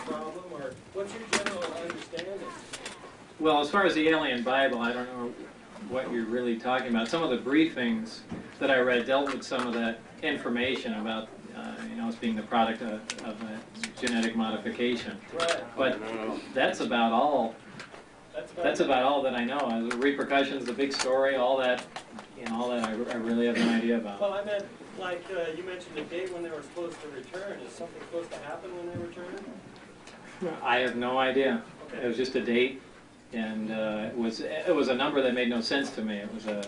problem, or what's your general understanding? Well, as far as the alien Bible, I don't know what you're really talking about. Some of the briefings that I read dealt with some of that information about, you know, it's being the product of a genetic modification. Right. But that's about all. That's about all that I know. The repercussions, the big story, all that, you know, all that I really have no idea about. Well, I meant, like you mentioned the date when they were supposed to return. Is something supposed to happen when they return? I have no idea. Okay. It was just a date, and it was a number that made no sense to me. It was a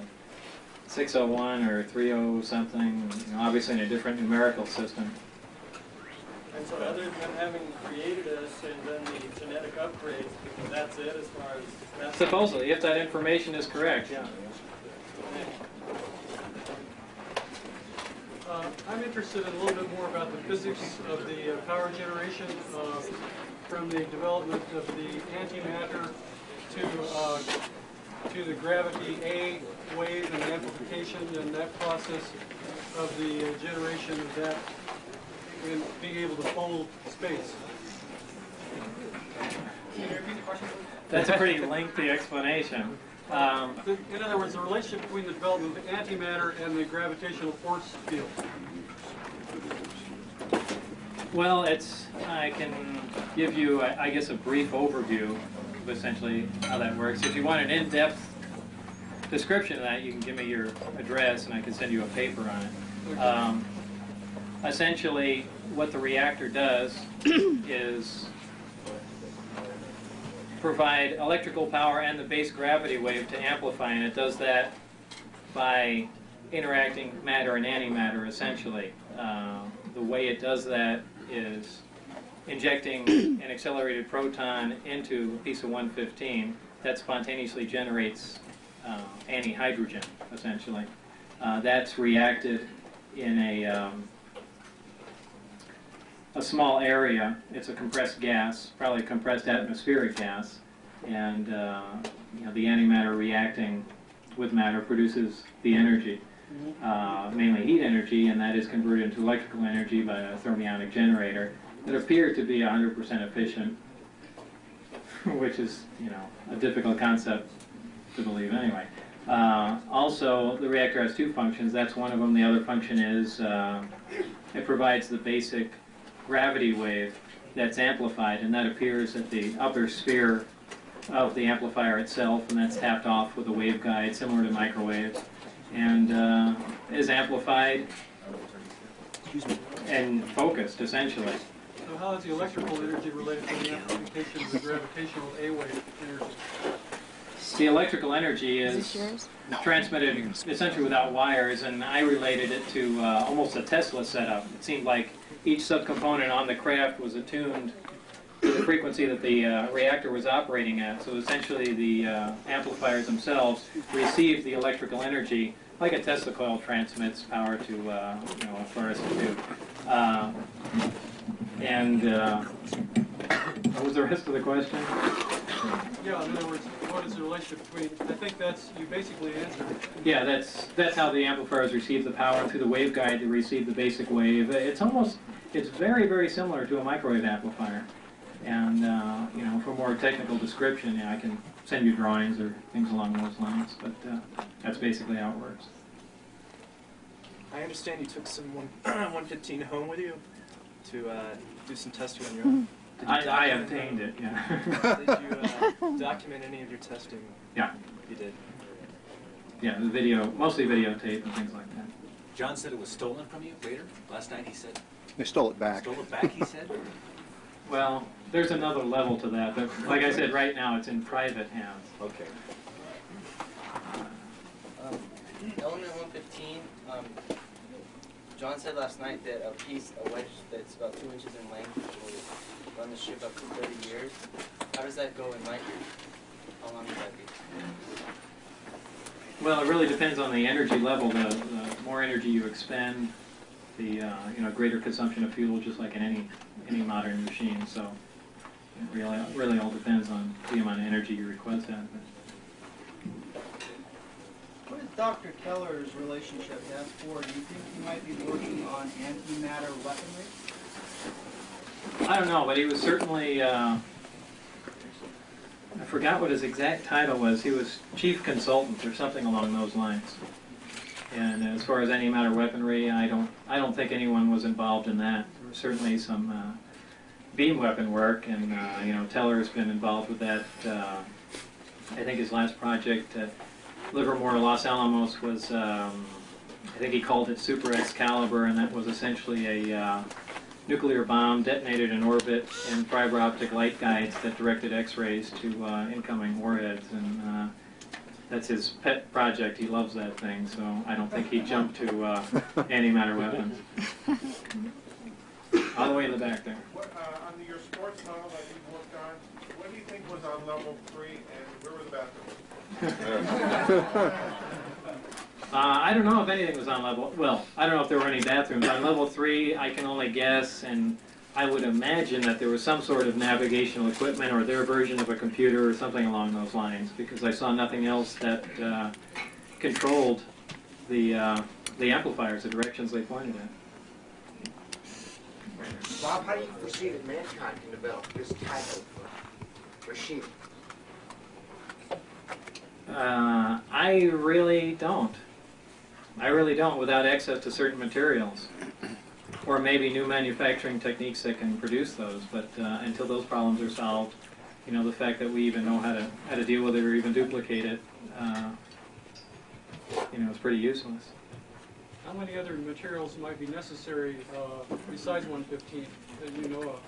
601 or 30 something, you know, obviously in a different numerical system. And so other than having created us and then the genetic upgrades, that's it as far as... That's Supposedly, if that information is correct, yeah. I'm interested in a little bit more about the physics of the power generation from the development of the antimatter to the gravity A wave and amplification, and that process of the generation of that and being able to fold space. Can you repeat the question? That's a pretty lengthy explanation. In other words, the relationship between the development of the antimatter and the gravitational force field. Well, I can give you, I guess, a brief overview of essentially how that works. If you want an in-depth description of that, you can give me your address and I can send you a paper on it. Essentially, what the reactor does is provide electrical power and the base gravity wave to amplify, and it does that by interacting matter and antimatter, essentially. The way it does that is injecting an accelerated proton into a piece of 115 that spontaneously generates antihydrogen, essentially. That's reacted in a small area. It's a compressed gas, probably a compressed atmospheric gas, and you know, the antimatter reacting with matter produces the energy, mainly heat energy, and that is converted into electrical energy by a thermionic generator that appears to be 100% efficient, which is, you know, a difficult concept to believe anyway. Also, the reactor has two functions. That's one of them. The other function is it provides the basic gravity wave that's amplified, and that appears at the upper sphere of the amplifier itself, and that's tapped off with a waveguide similar to microwaves, and is amplified and focused, essentially. So how is the electrical energy related to the amplification of the gravitational A wave energy? The electrical energy is transmitted essentially without wires, and I related it to almost a Tesla setup. It seemed like each subcomponent on the craft was attuned to the frequency that the reactor was operating at. So essentially the amplifiers themselves receive the electrical energy like a Tesla coil transmits power to you know, a fluorescent tube. What was the rest of the question? Yeah, in other words, what is the relationship between, I think that's, you basically answered it. Yeah, that's how the amplifiers receive the power through the waveguide to receive the basic wave. It's very, very similar to a microwave amplifier. And, you know, for more technical description, yeah, I can send you drawings or things along those lines, but that's basically how it works. I understand you took some 115 home with you to do some testing on your own. I obtained it, yeah. Did you document any of your testing? Yeah. You did? Yeah, the video, mostly videotape and things like that. John said it was stolen from you later. Last night he said. They stole it back. Stole it back, he said? Well, there's another level to that, but like I said, right now it's in private hands. Okay. Element 115, John said last night that a wedge that's about 2 inches in length will run the ship up to 30 years. How does that go in light years? How long would that be? Well, it really depends on the energy level. The more energy you expend, the you know, greater consumption of fuel, just like in any modern machine. So it really all depends on the amount of energy you request out of it. Dr. Keller's relationship to S4, do you think he might be working on antimatter weaponry? I don't know, but he was certainly, I forgot what his exact title was. He was chief consultant or something along those lines. And as far as antimatter weaponry, I don't think anyone was involved in that. There was certainly some beam weapon work, and you know, Teller's been involved with that. I think his last project at Livermore, Los Alamos was, I think he called it Super Excalibur, and that was essentially a nuclear bomb detonated in orbit and fiber optic light guides that directed X-rays to incoming warheads. And that's his pet project. He loves that thing, so I don't think he'd jump to antimatter weapons. All the way in the back there. What, on your sports tunnel that you worked on, what do you think was on level 3, and where were the bathrooms? I don't know if anything was on level, well, I don't know if there were any bathrooms. On level 3, I can only guess, and I would imagine that there was some sort of navigational equipment or their version of a computer or something along those lines, because I saw nothing else that controlled the amplifiers, the directions they pointed at. Bob, how do you foresee that mankind can develop this type of machine? I really don't. I really don't, without access to certain materials. Or maybe new manufacturing techniques that can produce those, but until those problems are solved, you know, the fact that we even know how to deal with it or even duplicate it, you know, is pretty useless. How many other materials might be necessary besides 115 that you know of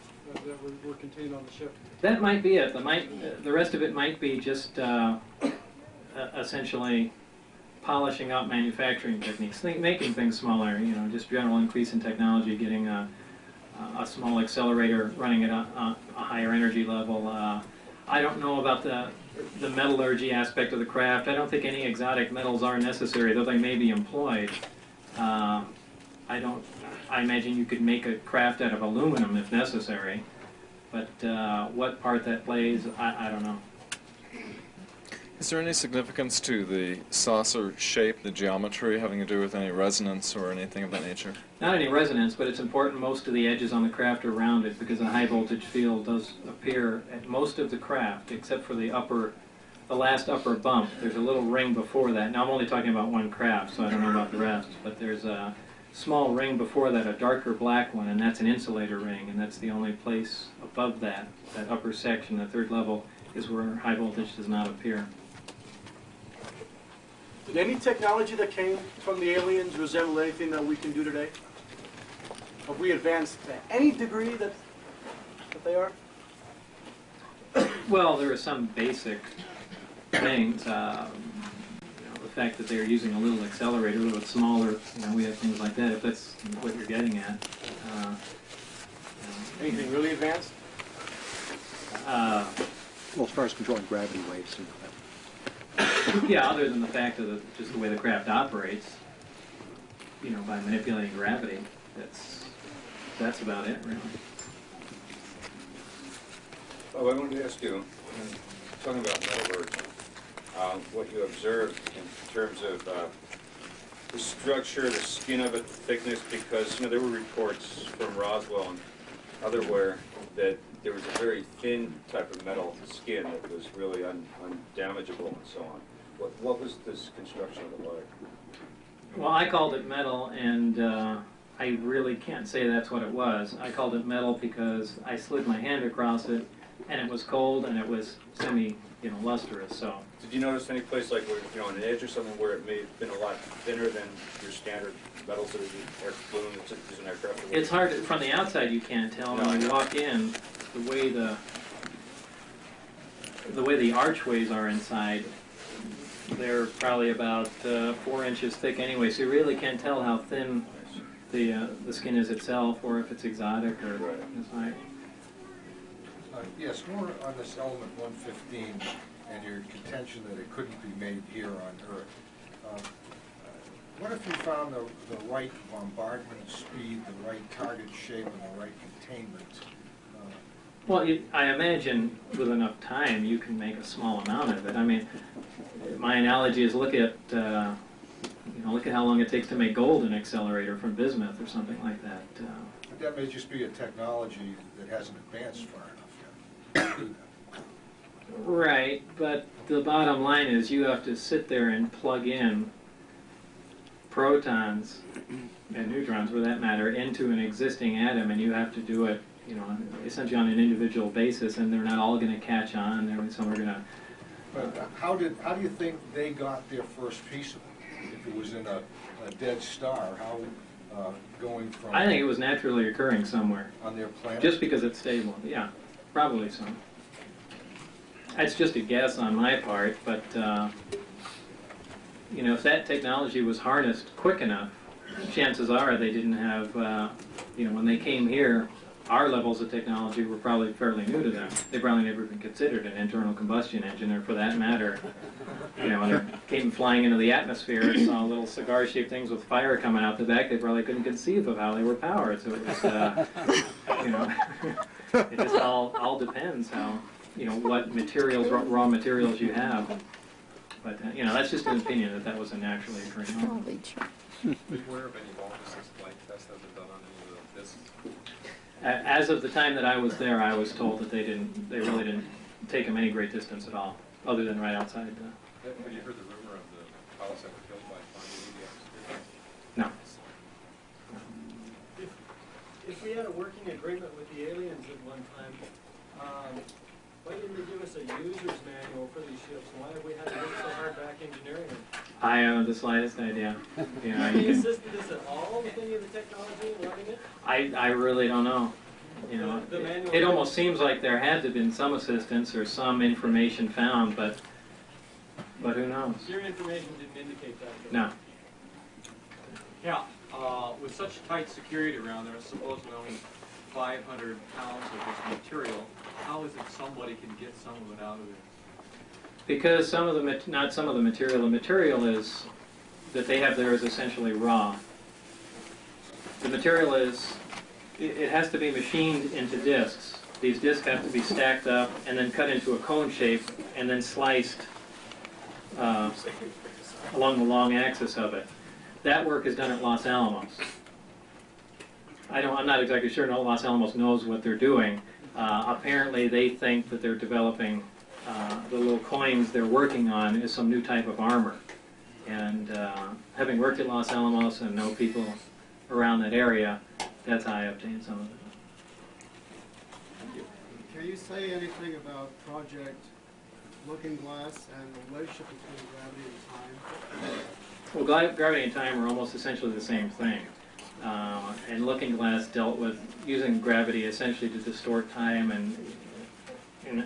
that were contained on the ship? That might be it. The rest of it might be just essentially polishing up manufacturing techniques, making things smaller, you know, just general increase in technology, getting a small accelerator running at a higher energy level. I don't know about the metallurgy aspect of the craft. I don't think any exotic metals are necessary, though they may be employed. I imagine you could make a craft out of aluminum if necessary, but what part that plays, I don't know. Is there any significance to the saucer shape, the geometry, having to do with any resonance or anything of that nature? Not any resonance, but it's important most of the edges on the craft are rounded, because a high voltage field does appear at most of the craft, except for the last upper bump. There's a little ring before that. Now I'm only talking about one craft, so I don't know about the rest, but there's a small ring before that, a darker black one, and that's an insulator ring, and that's the only place above that upper section, the third level, is where high voltage does not appear. Did any technology that came from the aliens resemble anything that we can do today? Have we advanced to any degree that they are? Well, there are some basic things. You know, the fact that they're using a little accelerator, a little bit smaller, you know, we have things like that, if that's what you're getting at. Anything really advanced? Well, as far as controlling gravity waves and yeah, other than the fact of just the way the craft operates, you know, by manipulating gravity, that's about it, really. Well, I wanted to ask you, talking about metallurgy, what you observed in terms of the structure, the skin of it, the thickness, because, you know, there were reports from Roswell and otherwhere that there was a very thin type of metal skin that was really undamageable and so on. What was this construction of it like? Well, I called it metal, and I really can't say that's what it was. I called it metal because I slid my hand across it, and it was cold, and it was lustrous. So. Did you notice any place like where, you know, an edge or something where it may have been a lot thinner than your standard metals that are balloon that's used in aircraft? It's hard from the outside. You can't tell. No, when you walk in, the way the archways are inside, they're probably about 4 inches thick anyway. So you really can't tell how thin the skin is itself, or if it's exotic or inside. Yes, more on this element 115 and your contention that it couldn't be made here on Earth. What if you found the right bombardment speed, the right target shape, and the right containment? Well, I imagine with enough time you can make a small amount of it. I mean, my analogy is look at You know, look at how long it takes to make gold an accelerator from bismuth or something like that. But that may just be a technology that hasn't advanced far enough yet. Right, but the bottom line is you have to sit there and plug in protons and neutrons, for that matter, into an existing atom, and you have to do it, you know, essentially on an individual basis, and they're not all going to catch on. Some are going to. But how do you think they got their first piece of it? If it was in a dead star, how going from? I think it was naturally occurring somewhere on their planet. Just because it's stable, yeah, probably so. That's just a guess on my part, but you know, if that technology was harnessed quick enough, chances are they didn't have, you know, when they came here, our levels of technology were probably fairly new to them. They probably never even considered an internal combustion engine, or for that matter, you know, when they came flying into the atmosphere and saw little cigar-shaped things with fire coming out the back, they probably couldn't conceive of how they were powered. So it was, you know, it just all depends how, you know, what materials, raw materials you have. But, you know, that's just an opinion that was a naturally occurring moment. Probably true. Are you aware of any long-distance flight tests that have been done on any of this? As of the time that I was there, I was told that they really didn't take them any great distance at all, other than right outside. Have you heard the rumor of the pilots that were killed by flying into the atmosphere? No. If we had a working agreement with the aliens at one time, why didn't they give us a user's manual for these ships? Why have we had to work so hard back engineering them? I haven't the slightest idea. You know, Have they assisted us at all with any of the technology and running it? I really don't know. You know, it almost seems like there had to have been some assistance or some information found, but who knows? Your information didn't indicate that. No. Yeah, with such tight security around there, supposedly only 500 pounds of this material, how is it somebody can get some of it out of there? Because some of the, not some of the material is, that they have there is essentially raw. The material is, it has to be machined into discs. These discs have to be stacked up and then cut into a cone shape and then sliced along the long axis of it. That work is done at Los Alamos. I'm not exactly sure Los Alamos knows what they're doing. Apparently they think that they're developing the little coins they're working on is some new type of armor. And having worked at Los Alamos and know people around that area, that's how I obtained some of it. Can you say anything about Project Looking Glass and the relationship between gravity and time? Well, gravity and time are almost essentially the same thing. And Looking Glass dealt with using gravity essentially to distort time, and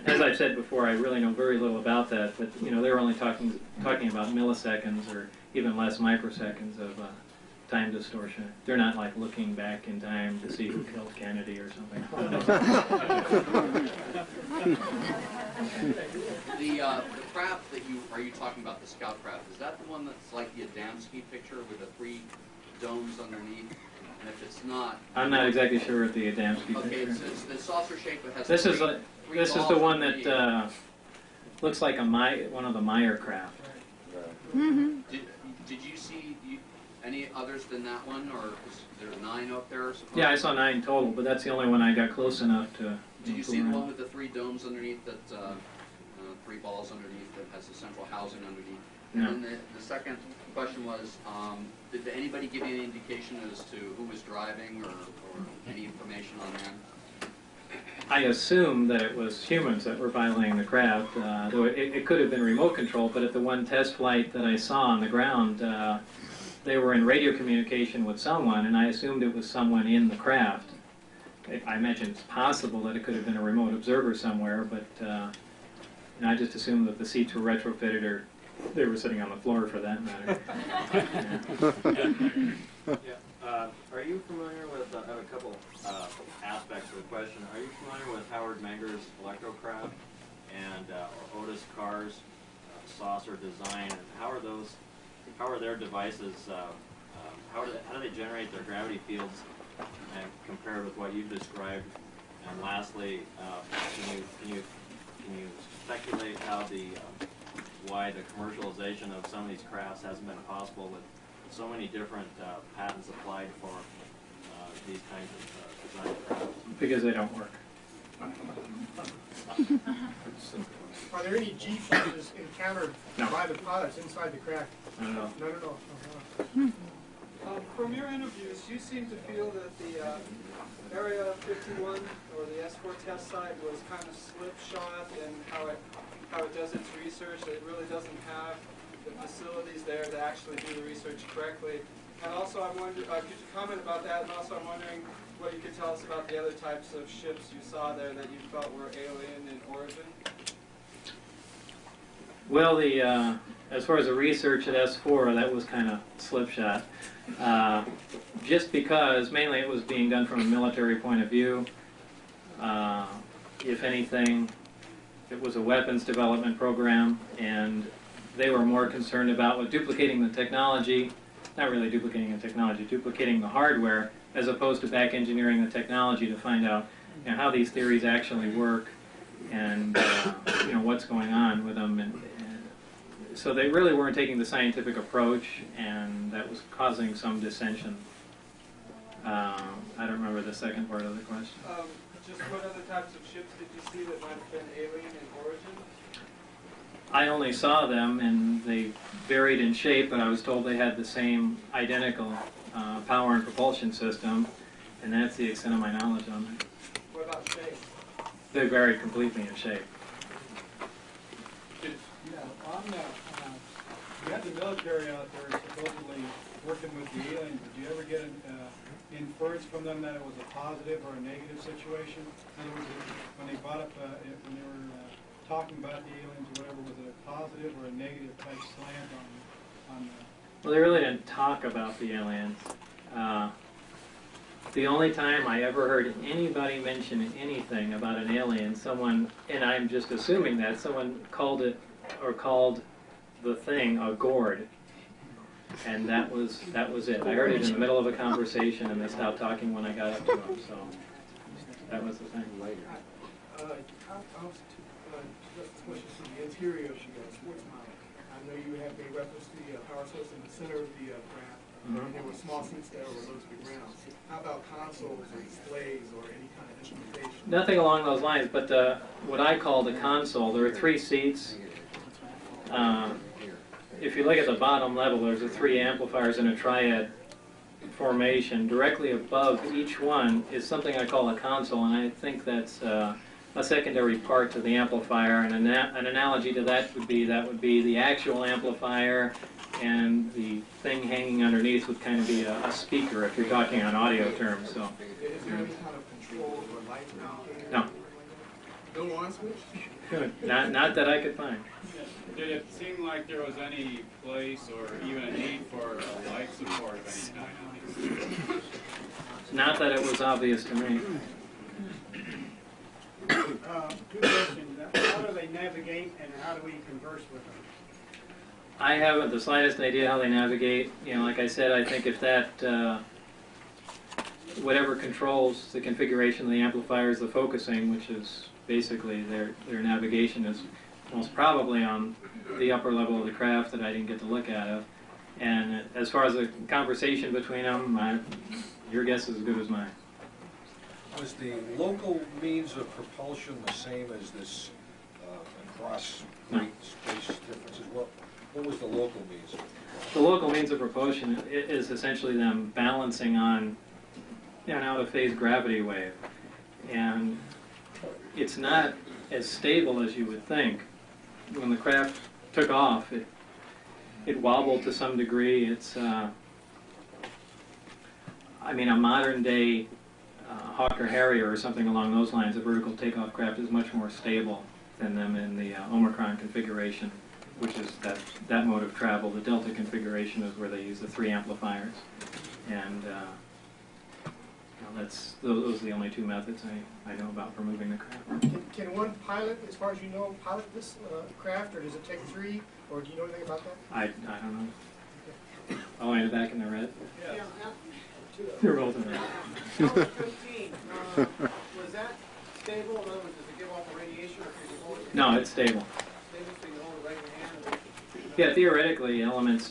as I've said before, I really know very little about that, but you know, they were only talking about milliseconds or even less microseconds of time distortion. They're not like looking back in time to see who killed Kennedy or something. The craft that are you talking about, the scout craft, is that the one that's like the Adamski picture with the 3 domes underneath? And if it's not, I'm not exactly sure what the Adamski okay, picture. it's the saucer shape. It has This is the one underneath. that looks like one of the Meyer craft. Did you see any others than that one, or is there 9 up there? Yeah, I saw 9 total, but that's the only one I got close enough to. Did you see the one with the 3 domes underneath, that 3 balls underneath, that has the central housing underneath? No. And then the second question was, did anybody give you any indication as to who was driving, or any information on that? I assume that it was humans that were piloting the craft, though it could have been remote control, but at the one test flight that I saw on the ground, they were in radio communication with someone, and I assumed it was someone in the craft. I imagine it's possible that it could have been a remote observer somewhere, but and I just assumed that the seats were retrofitted, or they were sitting on the floor for that matter. Are you familiar with, I have a couple aspects of the question. Are you familiar with Howard Menger's Electrocraft and Otis Carr's saucer design? And how are their devices, how do they generate their gravity fields compared with what you've described? And lastly, can you speculate how why the commercialization of some of these crafts hasn't been possible with so many different patents applied for these kinds of design crafts? Because they don't work. Are there any G forces encountered No. by the pilots inside the craft? I don't know. No. From your interviews, you seem to feel that the Area 51 or the S4 test site was kind of slipshod in how it does its research. It really doesn't have the facilities there to actually do the research correctly. And also, I'm wondering, could you comment about that? And also, I'm wondering what you could tell us about the other types of ships you saw there that you felt were alien in origin. Well, as far as the research at S4, that was kind of slipshod. Just because, mainly it was being done from a military point of view. If anything, it was a weapons development program, and they were more concerned about duplicating the technology, not really duplicating the technology, duplicating the hardware, as opposed to back engineering the technology to find out how these theories actually work and what's going on with them. And so they really weren't taking the scientific approach, and that was causing some dissension. I don't remember the second part of the question. Just what other types of ships did you see that might have been alien in origin? I only saw them, and they varied in shape, but I was told they had the same identical power and propulsion system, and that's the extent of my knowledge on them. What about shape? They varied completely in shape. You had the military out there supposedly working with the aliens. Did you ever get inference from them that it was a positive or a negative situation? In other words, when they brought up, when they were talking about the aliens or whatever, was it a positive or a negative type slant on Well, they really didn't talk about the aliens. The only time I ever heard anybody mention anything about an alien, someone, and I'm just assuming that, someone called it, or called the thing, a gourd. And that was it. I heard it in the middle of a conversation, and they stopped talking when I got up to them, so that was the thing. Questions from the interior of the sports model. I know you have made reference to the power source in the center of the craft, and there were small seats there were low to the ground. How about consoles or displays or any kind of instrumentation? Nothing along those lines, but what I call the console, there are 3 seats. If you look at the bottom level, there's the 3 amplifiers in a triad formation. Directly above each one is something I call a console, and I think that's a secondary part to the amplifier. And an analogy to that would be the actual amplifier, and the thing hanging underneath would kind of be a speaker if you're talking on audio terms. So. Is there any kind of control or light indicator? No. No on switch? Not that I could find. Did it seem like there was any place or even a need for a life support of any kind on these? Not that it was obvious to me. Good question. How do they navigate, and how do we converse with them? I haven't the slightest idea how they navigate. Like I said, I think if that, whatever controls the configuration of the amplifier is the focusing, which is basically their navigation, is most probably on the upper level of the craft that I didn't get to look at. And as far as the conversation between them, your guess is as good as mine. Was the local means of propulsion the same as this across great space differences? What was the local means? The local means of propulsion is essentially them balancing on an out-of-phase gravity wave. And it's not as stable as you would think. When the craft took off, it wobbled to some degree. It's, a modern-day Hawker Harrier or something along those lines, a vertical takeoff craft, is much more stable than them in the Omicron configuration, which is that mode of travel. The Delta configuration is where they use the 3 amplifiers, and those are the only 2 methods I know about for moving the craft. Can one pilot, as far as you know, pilot this craft, or does it take 3, or do you know anything about that? I don't know. Oh, in the back in the red? Yeah. They're both in red. Number 15, was that stable? In other words, does it give off the radiation, or can you hold it? No, it's stable. Stable, so you can hold it right in your hand? Yeah, theoretically, elements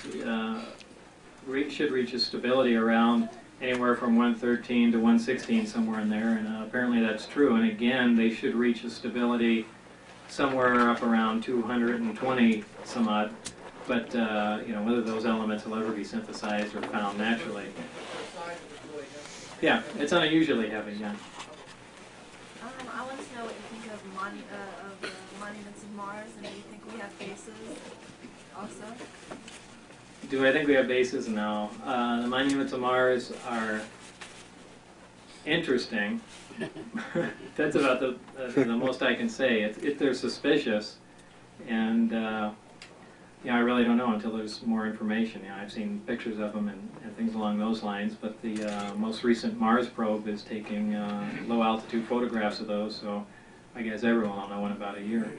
should reach a stability around anywhere from 113 to 116, somewhere in there, and apparently that's true. And again, they should reach a stability somewhere up around 220 some odd. But you know, whether those elements will ever be synthesized or found naturally. Yeah, it's unusually heavy. Yeah. I want to know what you think of monuments of Mars, and do you think we have bases also? Do I think we have bases? No. The monuments of Mars are interesting. That's about the most I can say. They're suspicious, and yeah, I really don't know until there's more information. Yeah, I've seen pictures of them and things along those lines, but the most recent Mars probe is taking low-altitude photographs of those, so I guess everyone will know in about a year.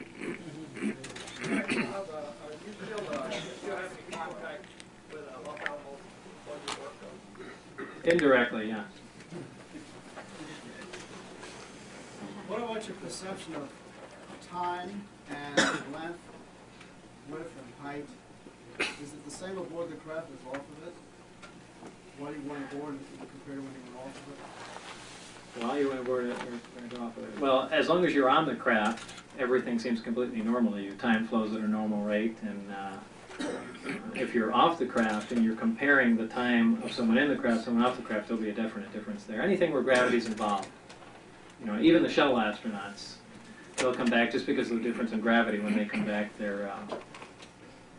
Indirectly, yeah. What about your perception of time and length, width, and height? Is it the same aboard the craft as off of it? Why do you went aboard compared to when you went off of it? While you went aboard it or off of it? Well, as long as you're on the craft, everything seems completely normal to you. Time flows at a normal rate, and if you're off the craft and you're comparing the time of someone in the craft, someone off the craft, there'll be a definite difference there. Anything where gravity's involved. You know, even the shuttle astronauts, they'll come back just because of the difference in gravity. When they come back, they're,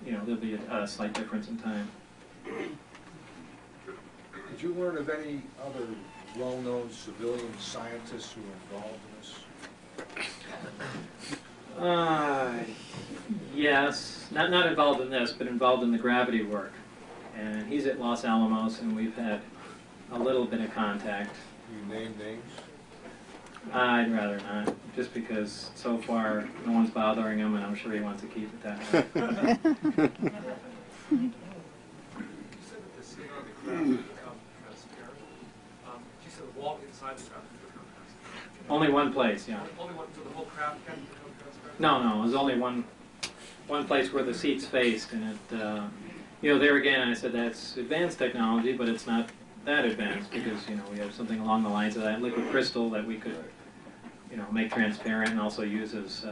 you know, there'll be a slight difference in time. Did you learn of any other well-known civilian scientists who were involved in this? Yes, not involved in this, but involved in the gravity work. And he's at Los Alamos, and we've had a little bit of contact. You name names? I'd rather not, just because so far no one's bothering him, and I'm sure he wants to keep it that way. You said that the skin on the craft would become transparent. You said the wall inside the craft would become transparent. Only one place, yeah. Only one, so the whole craft can become transparent? No, there's only one place where the seats faced, and it, you know, there again, I said that's advanced technology, but it's not that advanced because, you know, we have something along the lines of that liquid crystal that we could, you know, make transparent and also use as,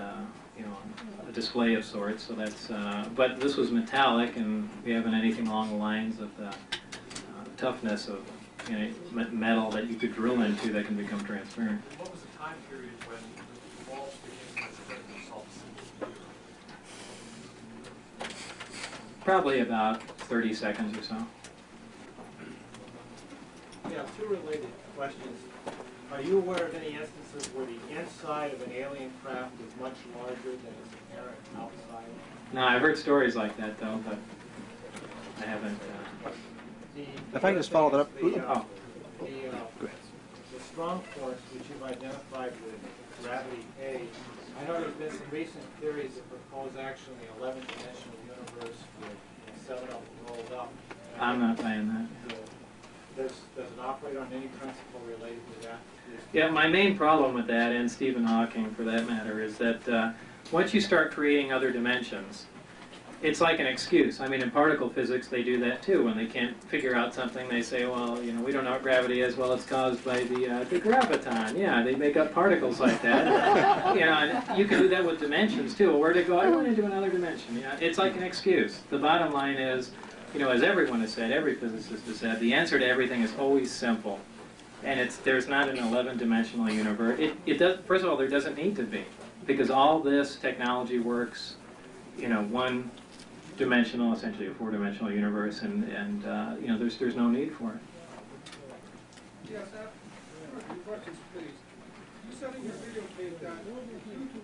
you know, a display of sorts. So that's, but this was metallic, and we haven't anything along the lines of the toughness of, you know, metal that you could drill into that can become transparent. What was the time period when the walls became transparent themselves? Probably about 30 seconds or so. Yeah, two related questions. Are you aware of any instances where the inside of an alien craft is much larger than its apparent outside? No, I've heard stories like that though, but I haven't. If I can just follow that up. The strong force which you've identified with gravity A, I know there's been some recent theories that propose actually an 11-dimensional universe with 7 of them rolled up. I'm not buying that. Does it operate on any principle related to that? Yeah, my main problem with that, and Stephen Hawking for that matter, is that once you start creating other dimensions, it's like an excuse. I mean, in particle physics, they do that too. When they can't figure out something, they say, well, you know, we don't know what gravity is. Well, it's caused by the graviton. Yeah, they make up particles like that. You know, and you can do that with dimensions too. Where to go? I went into another dimension. Yeah, it's like an excuse. The bottom line is, you know, as everyone has said, every physicist has said, the answer to everything is always simple. And there's not an 11-dimensional universe. It does. First of all, there doesn't need to be, because all this technology works, you know, one-dimensional, essentially a 4-dimensional universe, and you know, there's no need for it. Yes, I have 2 questions, please. You said in your video tape that you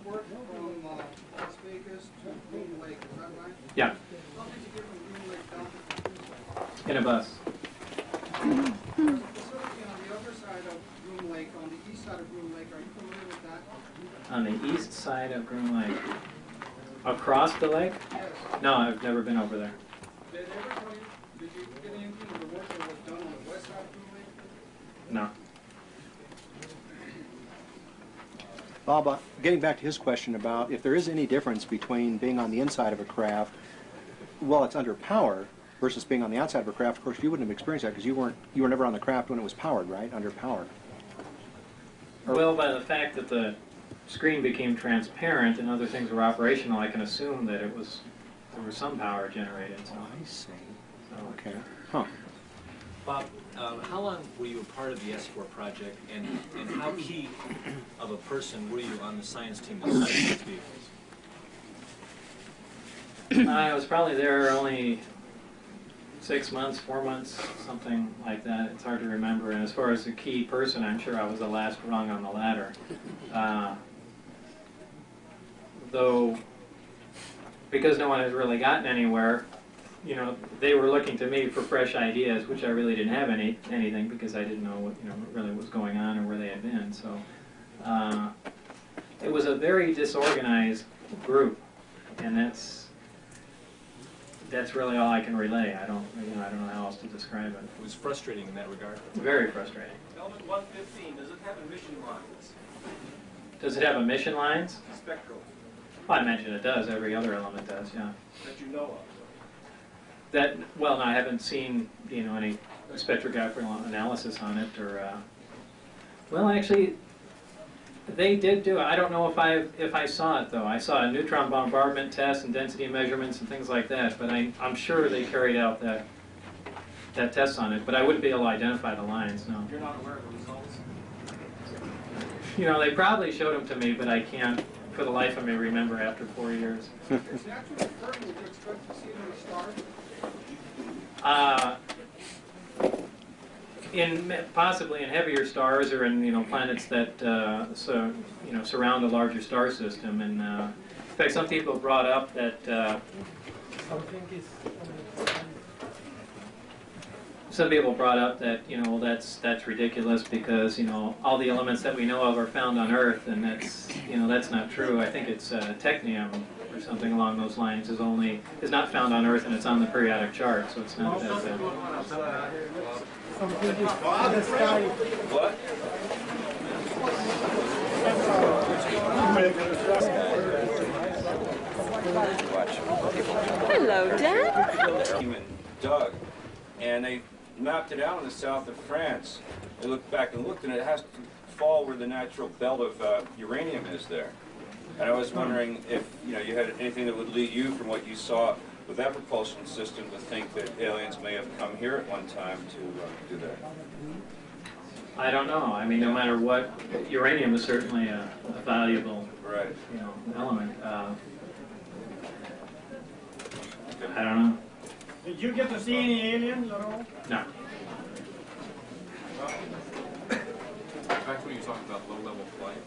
worked from Las Vegas to Groom Lake, is that right? Yeah. How did you get from Groom Lake down to Groom Lake? In a bus. There's a facility on the other side of Groom Lake, on the east side of Groom Lake. Are you familiar with that? On the east side of Groom Lake. Across the lake? Yes. No, I've never been over there. Did they ever tell you, did you get anything of the work that was done on the west side of Groom Lake? No. Bob, getting back to his question about if there is any difference between being on the inside of a craft while it's under power versus being on the outside of a craft. Of course, you wouldn't have experienced that because you were never on the craft when it was powered, right? Under power. Well, by the fact that the screen became transparent and other things were operational, I can assume that there was some power generated. So. I see. So. Okay. Huh. Bob, how long were you a part of the S4 project, and how key of a person were you on the science team that studied these vehicles? I was probably there only 6 months, 4 months, something like that. It's hard to remember. And as far as a key person, I'm sure I was the last rung on the ladder. Though, because no one has really gotten anywhere, you know, they were looking to me for fresh ideas, which I really didn't have anything because I didn't know what, you know, really what was going on or where they had been. So it was a very disorganized group, and that's really all I can relay. I don't know how else to describe it. It was frustrating in that regard. Very frustrating. Element 115, does it have emission lines? Does it have emission lines? Spectral. Well, I imagine it does. Every other element does, yeah. That you know of? Well, no, I haven't seen, you know, any spectrographic analysis on it, or well, actually, they did do it. I don't know if I saw it though. I saw a neutron bombardment test and density measurements and things like that, but I'm sure they carried out that test on it. But I wouldn't be able to identify the lines. No. You're not aware of the results? You know, they probably showed them to me, but I can't, for the life of me, remember after 4 years. Is that what occurring? Would you expect to see them stars? Possibly in heavier stars or in, you know, planets that surround a larger star system. And in fact, some people brought up that you know, that's ridiculous because, you know, all the elements that we know of are found on Earth, and that's not true. I think it's technium or something along those lines is not found on Earth, and it's on the periodic chart, so it's not that bad. What? Hello, Dad. Doug, and they mapped it out in the south of France. They looked back and looked, and it has to fall where the natural belt of uranium is there. And I was wondering if, you know, you had anything that would lead you from what you saw with that propulsion system to think that aliens may have come here at one time to do that. I don't know. I mean, no matter what, uranium is certainly a valuable, right, you know, element. I don't know. Did you get to see any aliens at all? No. Back when you talked about low-level flight,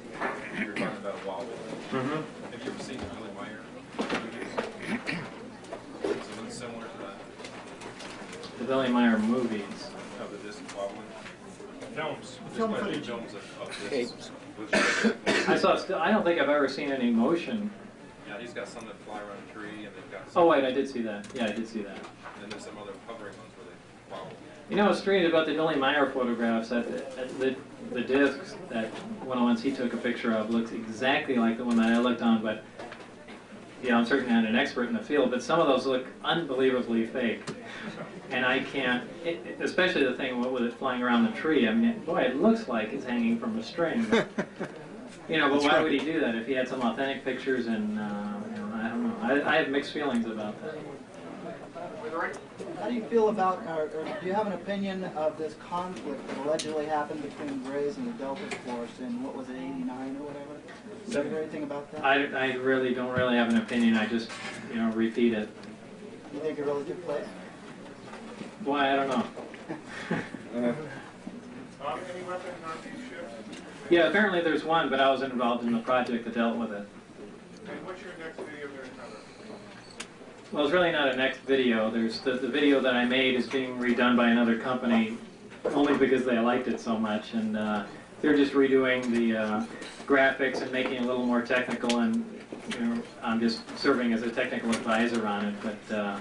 you were talking about wobble. Mm-hmm. Have you ever seen Billy Meyer? Something similar to that? The Billy Meyer movies. Of the disc wobbling? Films. Film There's footage. films of discs. I don't think I've ever seen any motion. Yeah, he's got some that fly around a tree, and they've got some. Oh wait, I did see that. Yeah, I did see that. And then there's some other hovering ones where they wobble. You know what's strange about the Billy Meyer photographs? That the discs, that one of the ones he took a picture of, looks exactly like the one that I looked on, but yeah, I'm certainly not an expert in the field, but some of those look unbelievably fake. And I can't, especially the thing with it flying around the tree. I mean, boy, it looks like it's hanging from a string. You know, but why would he do that if he had some authentic pictures? And you know, I don't know. I have mixed feelings about that. How do you feel about, or do you have an opinion of this conflict that allegedly happened between Grays and the Delta Force in, what was it, 89 or whatever? Do you hear anything about that? I really don't really have an opinion. I just, you know, repeat it. You think it really took place? Boy, I don't know. Any weapons on these ships? Yeah, apparently there's one, but I was involved in the project that dealt with it. And what's your next video going to cover? Well, it's really not a next video. There's the video that I made is being redone by another company only because they liked it so much, and they're just redoing the graphics and making it a little more technical, and you know, I'm just serving as a technical advisor on it. But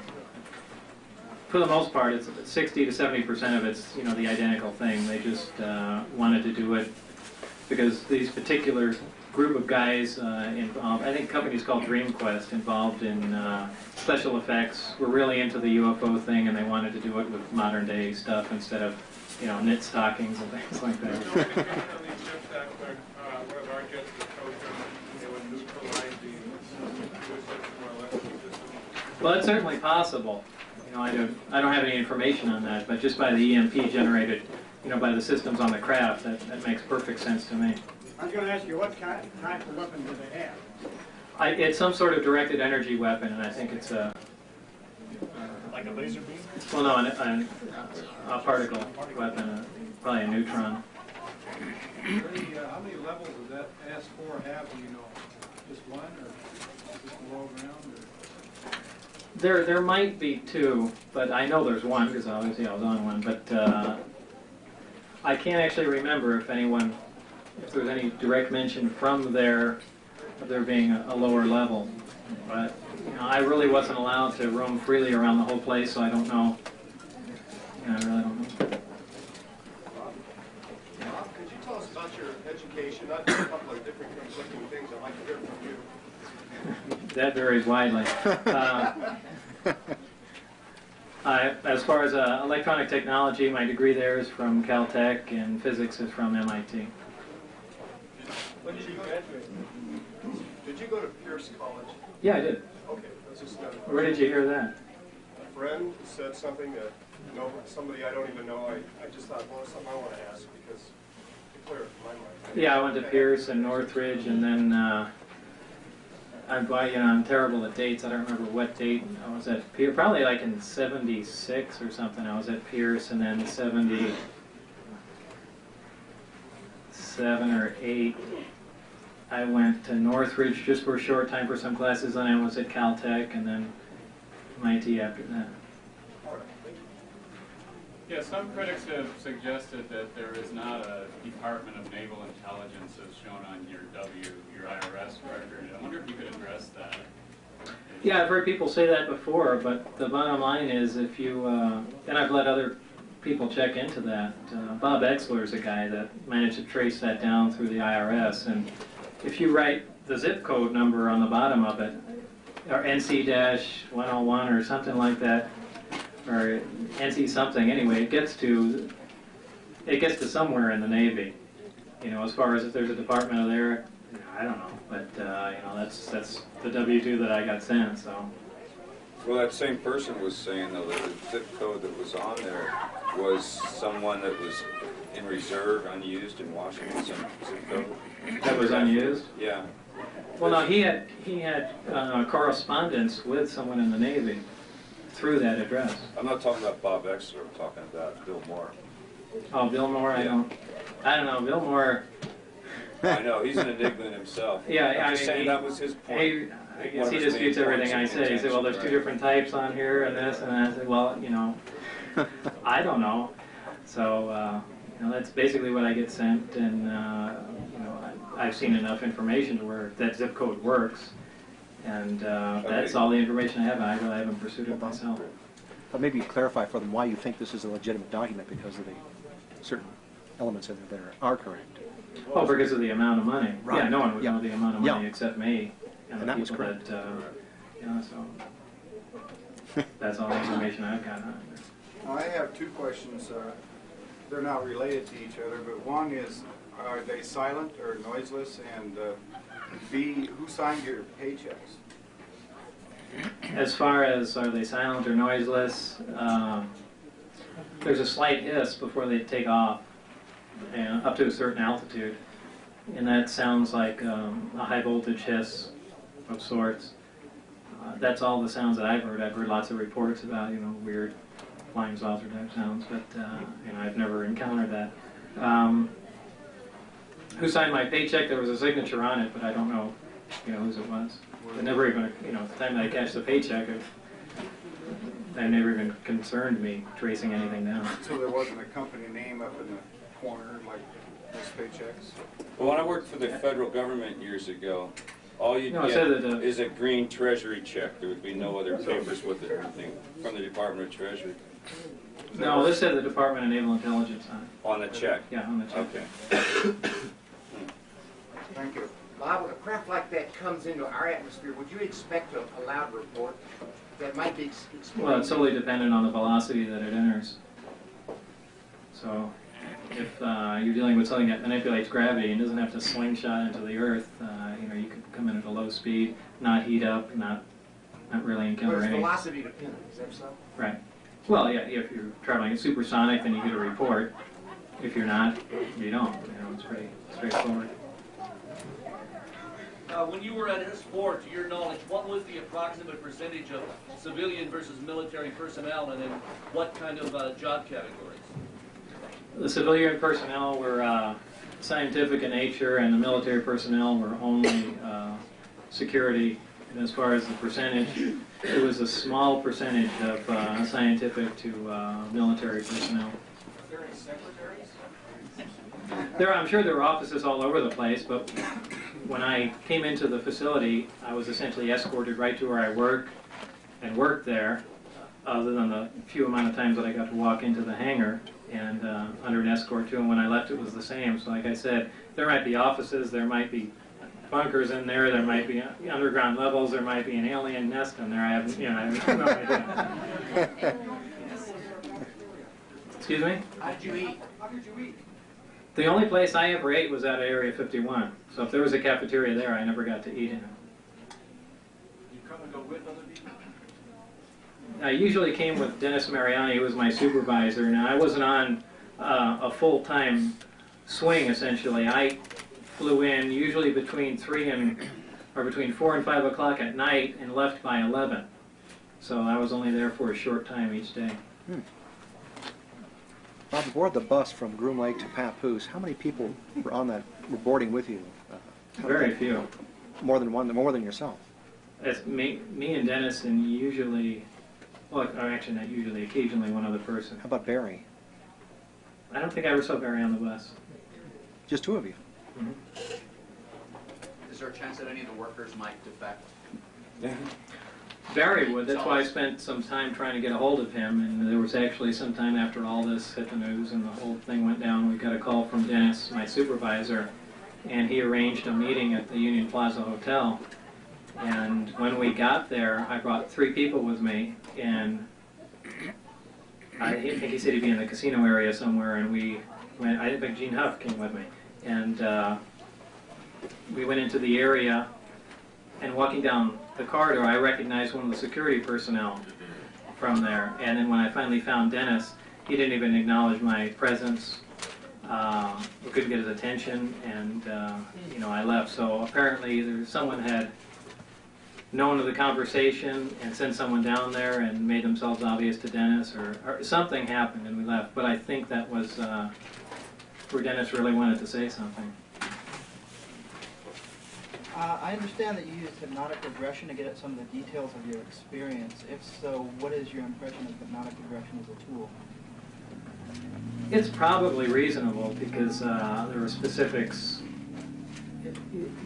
for the most part, it's 60 to 70% of it's, you know, the identical thing. They just wanted to do it because these particular group of guys involved, I think the company's called DreamQuest, involved in special effects, were really into the UFO thing, and they wanted to do it with modern day stuff instead of, you know, knit stockings and things like that. Well, it's certainly possible. You know, I don't have any information on that, but just by the EMP generated, you know, by the systems on the craft, that makes perfect sense to me. I was going to ask you, what type of weapon do they have? It's some sort of directed energy weapon, and I think it's a... Like a laser beam? Well, no, a particle weapon, probably a neutron. How many levels does that S4 have, do you know? Just one, or just below ground? Or? There might be two, but I know there's one, because obviously I was on one, but I can't actually remember if there's any direct mention from there of there being a lower level. But you know, I really wasn't allowed to roam freely around the whole place, so I don't know. Yeah, I really don't know. Bob, could you tell us about your education? I've got a couple of different conflicting things I'd like to hear from you. That varies widely. As far as electronic technology, my degree there is from Caltech, and physics is from MIT. When did you graduate? Did you go to Pierce College? Yeah, I did. Okay, that's just Where did you hear that? A friend said something that, you know, somebody I don't even know. I just thought, well, it's something I want to ask because it's clear in my mind. Yeah, I went to Pierce and Northridge, and then I'm terrible at dates. I don't remember what date I was at Pierce. Probably like in '76 or something. I was at Pierce, and then '77 or '8. I went to Northridge just for a short time for some classes, and I was at Caltech, and then MIT after that. Yeah, some critics have suggested that there is not a Department of Naval Intelligence as shown on your IRS record. I wonder if you could address that. Yeah, I've heard people say that before, but the bottom line is if you, and I've let other people check into that. Bob Exler is a guy that managed to trace that down through the IRS, and if you write the zip code number on the bottom of it, or NC-101 or something like that, or NC something, anyway, it gets to somewhere in the Navy. You know, as far as if there's a department of there, I don't know, but you know, that's the W-2 that I got sent. So. Well, that same person was saying though that the zip code that was on there was someone that was in reserve, unused in Washington. Some zip code That was unused? Yeah. Well, no, he had correspondence with someone in the Navy through that address. I'm not talking about Bob Exler. I'm talking about Bill Moore. Oh, Bill Moore. Yeah. I don't know. Bill Moore. I know he's an enigma in himself. Yeah, I'm just saying that was his point. I guess he disputes everything I say. He said, "Well, there's two different types on here, and this and that." I said, "Well, you know, I don't know." So. You know, that's basically what I get sent, and you know, I've seen enough information to where that zip code works, and that's all the information I have. I really haven't pursued it myself. But maybe clarify for them why you think this is a legitimate document because of the certain elements in there that are correct. Oh, because of the amount of money. Right. Yeah, no one would know the amount of money Yeah. except me and the that was people correct. that, you know, so that's all the information I've got on it. I have two questions. They're not related to each other, but one is, are they silent or noiseless? And B, who signed your paychecks? As far as are they silent or noiseless, there's a slight hiss before they take off, and up to a certain altitude, and that sounds like a high voltage hiss of sorts. That's all the sounds that I've heard. I've heard lots of reports about, you know, weird flying saucer type sounds, but you know, I've never encountered that. Who signed my paycheck? There was a signature on it, but I don't know, you know, whose it was. It never even, you know, at the time that I cashed the paycheck, it never even concerned me tracing anything down. So there wasn't a company name up in the corner like this paychecks? Well, when I worked for the federal government years ago, all you'd No, it get said that, is a green treasury check. There would be no other papers with it or anything from the Department of Treasury. No, this said the Department of Naval Intelligence on it. On the check? Yeah, on the check. Okay. comes into our atmosphere, would you expect a loud report that might be explained? Well, it's solely dependent on the velocity that it enters. So if you're dealing with something that manipulates gravity and doesn't have to slingshot into the Earth, you know, you could come in at a low speed, not heat up, not really encounter But it's any. velocity dependent, is that so? Right. Well, yeah, if you're traveling at supersonic, then you get a report. If you're not, you don't. You know, it's pretty straightforward. When you were at S4, to your knowledge, what was the approximate percentage of civilian versus military personnel, and in what kind of job categories? The civilian personnel were scientific in nature, and the military personnel were only security. And as far as the percentage, it was a small percentage of scientific to military personnel. Are there any secretaries? I'm sure there were offices all over the place, but when I came into the facility, I was essentially escorted right to where I work and worked there, other than the few amount of times that I got to walk into the hangar and under an escort too, and when I left it was the same. So like I said, there might be offices, there might be bunkers in there, there might be underground levels, there might be an alien nest in there. I have no idea. Excuse me? How did you eat? How did you eat? The only place I ever ate was at Area 51. So if there was a cafeteria there, I never got to eat in it. You come and go with other people? I usually came with Dennis Mariani, who was my supervisor. Now, I wasn't on a full-time swing, essentially. I flew in usually between 4 and 5 o'clock at night and left by 11. So I was only there for a short time each day. Bob, aboard the bus from Groom Lake to Papoose, how many people were boarding with you? Very few. More than yourself. It's me and Dennis, and usually, well, actually not usually, occasionally one other person. How about Barry? I don't think I ever saw Barry on the bus. Just two of you? Mm-hmm. Is there a chance that any of the workers might defect? Barry would. That's why I spent some time trying to get a hold of him, and there was actually some time after all this hit the news and the whole thing went down, we got a call from Dennis, my supervisor, and he arranged a meeting at the Union Plaza Hotel. And when we got there, I brought 3 people with me, and I think he said he'd be in the casino area somewhere, and we went. I think Gene Huff came with me, and we went into the area. And walking down the corridor, I recognized one of the security personnel from there. And then when I finally found Dennis, he didn't even acknowledge my presence. We couldn't get his attention, and I left. So apparently, either someone had known of the conversation and sent someone down there and made themselves obvious to Dennis, or something happened, and we left. But I think that was where Dennis really wanted to say something. I understand that you used hypnotic regression to get at some of the details of your experience. If so, what is your impression of hypnotic regression as a tool? It's probably reasonable because there are specifics.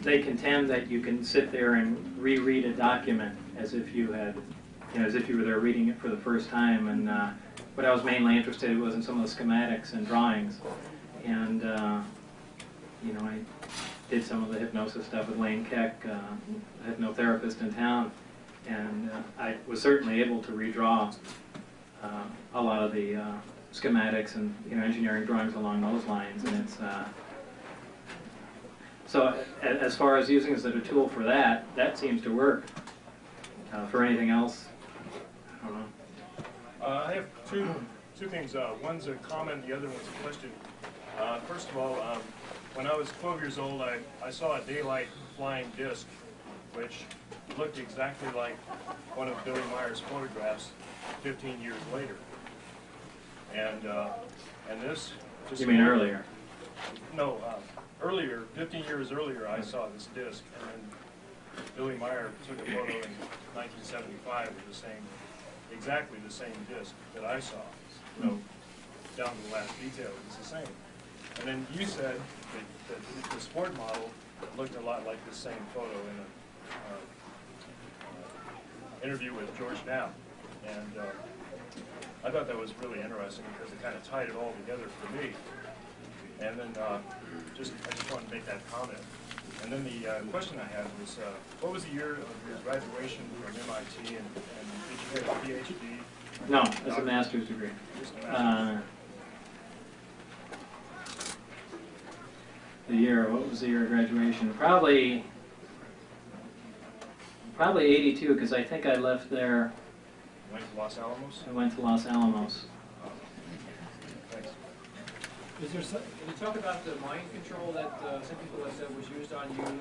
They contend that you can sit there and reread a document as if you had, as if you were there reading it for the first time. And what I was mainly interested in was in some of the schematics and drawings. And I did some of the hypnosis stuff with Lane Keck, a hypnotherapist in town, and I was certainly able to redraw a lot of the schematics and engineering drawings along those lines. And it's so as far as using it as a tool for that seems to work. For anything else, I don't know. I have two things. One's a comment, the other one's a question. First of all, when I was 12 years old, I saw a daylight flying disc, which looked exactly like one of Billy Meyer's photographs 15 years later. And this... You mean earlier? No, earlier, 15 years earlier, I saw this disc, and then Billy Meyer took a photo in 1975 with exactly the same disc that I saw. Down to the last detail, it was the same. And then you said that the sport model looked a lot like the same photo in an interview with George Knapp. And I thought that was really interesting because it kind of tied it all together for me. And then I just wanted to make that comment. And then the question I had was, what was the year of your graduation from MIT, and did you get a PhD? No, it's a master's degree. Just a master's. The year, what was the year of graduation? Probably 82, because I think I left there. Went to Los Alamos? I went to Los Alamos. Thanks. Is there some, can you talk about the mind control that some people have said was used on you when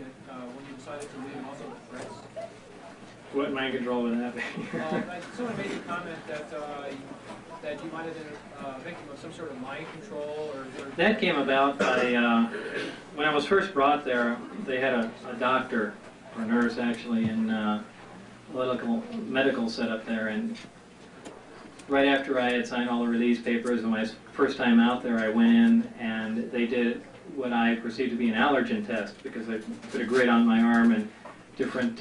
you decided to leave, and also the threats? What mind control would that be? Someone made a comment that you might have been a victim of some sort of mind control, or That came about by, when I was first brought there, they had a doctor, or nurse actually, in medical setup there, and right after I had signed all the release papers, and my first time out there, I went in and they did what I perceived to be an allergen test, because they put a grid on my arm and different,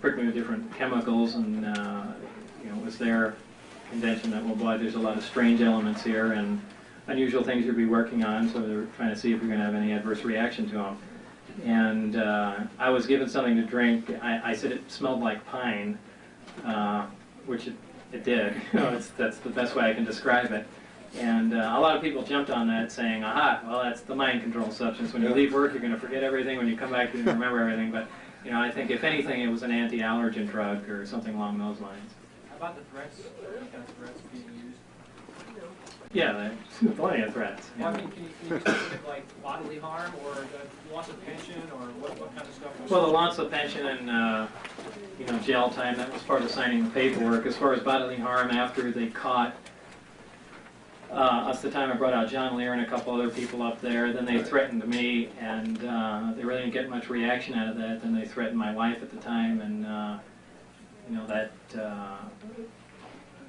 pricked me with different chemicals, and it was their contention that, well, boy, there's a lot of strange elements here and unusual things you'd be working on, so they're trying to see if you're going to have any adverse reaction to them. And I was given something to drink. I said it smelled like pine, which it did. That's the best way I can describe it. And a lot of people jumped on that, saying, aha, well, that's the mind control substance. When you leave work, you're going to forget everything. When you come back, you're going to remember everything. But I think if anything, it was an anti-allergen drug or something along those lines. how about the threats? What kind of threats being used? Yeah, there's plenty of threats. Well, I mean, can you think of like bodily harm, or the loss of pension, or what kind of stuff? Well, the loss of pension and jail time, that was part of signing the paperwork. As far as bodily harm, after they caught us the time I brought out John Lear and a couple other people up there, then they threatened me, and they really didn't get much reaction out of that. Then they threatened my wife at the time, and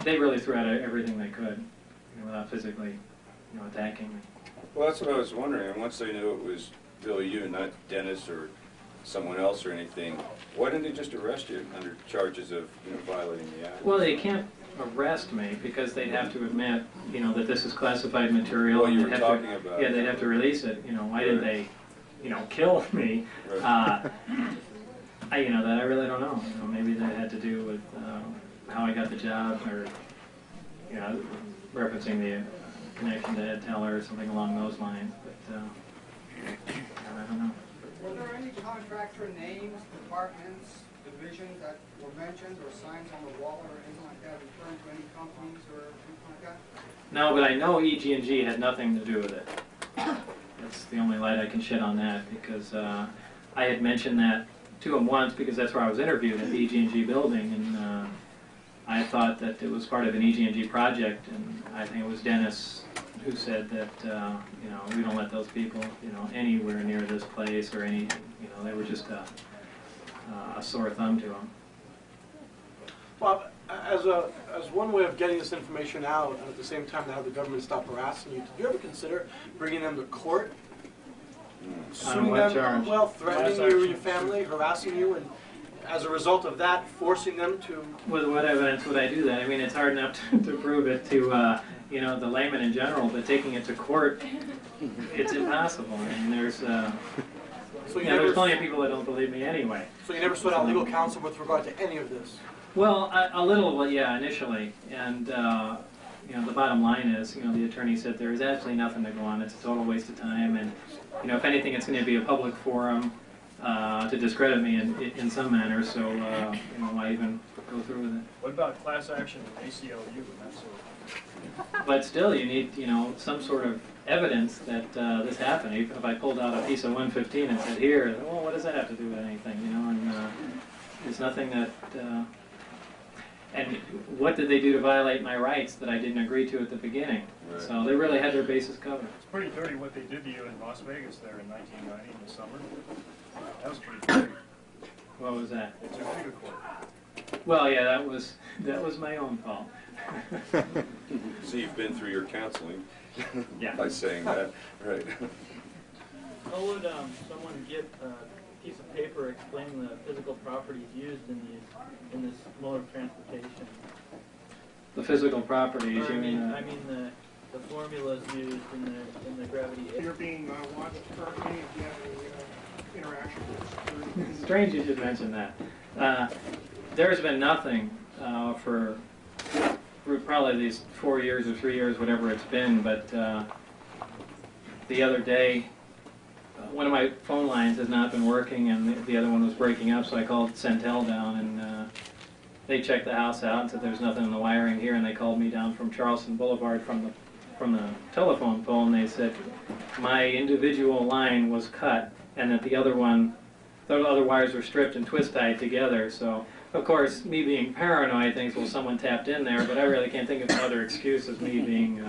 they really threw out everything they could, without physically, attacking me. Well, that's what I was wondering. Once they knew it was really you, not Dennis or someone else or anything, why didn't they just arrest you under charges of violating the act? Well, they can't arrest me because they'd have to admit, that this is classified material. Well, you were they'd have talking to, about. Yeah, they'd have to release it. Why didn't they, kill me? Right. That I really don't know. Maybe that had to do with how I got the job, or referencing the connection to Ed Teller or something along those lines. But I don't know. Were there any contractor names, departments, divisions that were mentioned, or signs on the wall, or anything like that, referring to any companies or anything like that? No, but I know EG&G had nothing to do with it. That's the only light I can shed on that, because I had mentioned that to him once, because that's where I was interviewed, at the EG&G building, and I thought that it was part of an EG&G project, and I think it was Dennis who said that, we don't let those people, anywhere near this place or any, they were just a sore thumb to them. Well, as one way of getting this information out, and at the same time to have the government stop harassing you, did you ever consider bringing them to court? Suing what them, charge? well, threatening you and your family, harassing you, and as a result of that, forcing them to... With what evidence would I do that? I mean, it's hard enough to prove it to, the layman in general, but taking it to court, it's impossible. I mean, there's plenty of people that don't believe me anyway. So you never sought out legal counsel with regard to any of this? Well, a little, yeah, initially. And, the bottom line is, the attorney said there is absolutely nothing to go on. It's a total waste of time. And, if anything, it's going to be a public forum to discredit me in some manner. So, why even go through with it? What about class action and ACLU and that sort of thing? But still, you need, some sort of evidence that this happened. If I pulled out a piece of 115 and said, here, well, what does that have to do with anything, And there's nothing that... and what did they do to violate my rights that I didn't agree to at the beginning? Right. So they really had their bases covered. It's pretty dirty what they did to you in Las Vegas there in 1990 in the summer. That was pretty dirty. What was that? It's a figure court. Well, yeah, that was my own fault. So you've been through your counseling. Yeah. By saying that, right? How would someone get a piece of paper explaining the physical properties used in this mode of transportation? The physical properties, I you mean? I mean the formulas used in the gravity. You're being watched currently. If you have any interaction with security? Strange you should mention that. There's been nothing for probably these 4 years or 3 years, whatever it's been, but the other day, one of my phone lines has not been working and the other one was breaking up, so I called Centel down and they checked the house out and said there's nothing in the wiring here, and they called me down from Charleston Boulevard from the telephone pole, and they said my individual line was cut and that the other wires were stripped and twist tied together. So of course, me being paranoid thinks, well, someone tapped in there, but I really can't think of another excuse as me being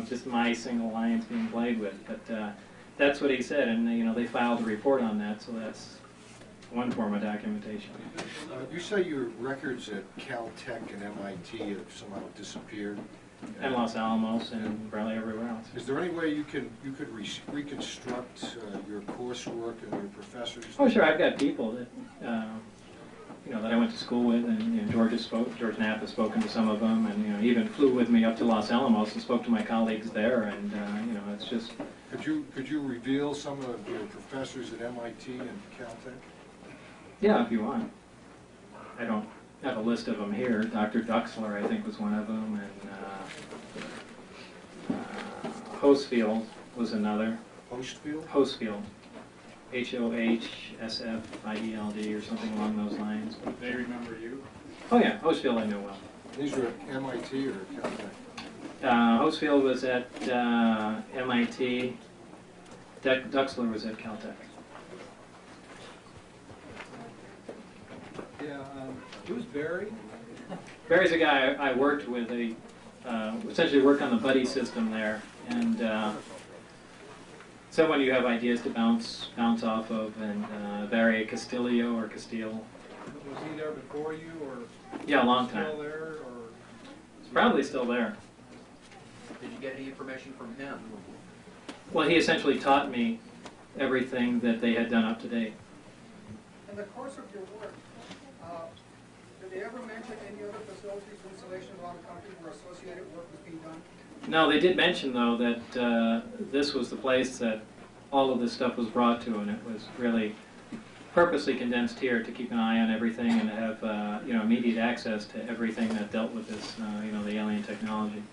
just my single lines being played with. But that's what he said, and they filed a report on that, so that's one form of documentation. You say your records at Caltech and MIT have somehow disappeared? And Los Alamos and probably everywhere else. Is there any way you could reconstruct your coursework and your professors? Oh, sure. I've got people that that I went to school with, and George Knapp has spoken to some of them, and even flew with me up to Los Alamos and spoke to my colleagues there, and it's just. Could you reveal some of your professors at MIT and Caltech? Yeah, if you want. I don't have a list of them here. Dr. Duxler, I think, was one of them, and Hosefield was another. Hosefield? Hosefield. Hoshsfield or something along those lines. They remember you? Oh yeah, Hosefield I know well. These were at MIT or Caltech? Hosefield was at MIT. Duxler was at Caltech. Yeah, who's Barry? Barry's a guy I worked with. Essentially worked on the buddy system there, and someone you have ideas to bounce off of, and Barry Castillo or Castile. Was he there before you, or? Yeah, a long time. Still there, or? He's probably still there. Did you get any information from him? Well, he essentially taught me everything that they had done up to date. In the course of your work, did they ever mention any other facilities, installations around the country where associated work was being done? No, they did mention, though, that this was the place that all of this stuff was brought to, and it was really purposely condensed here to keep an eye on everything and to have immediate access to everything that dealt with this, the alien technology.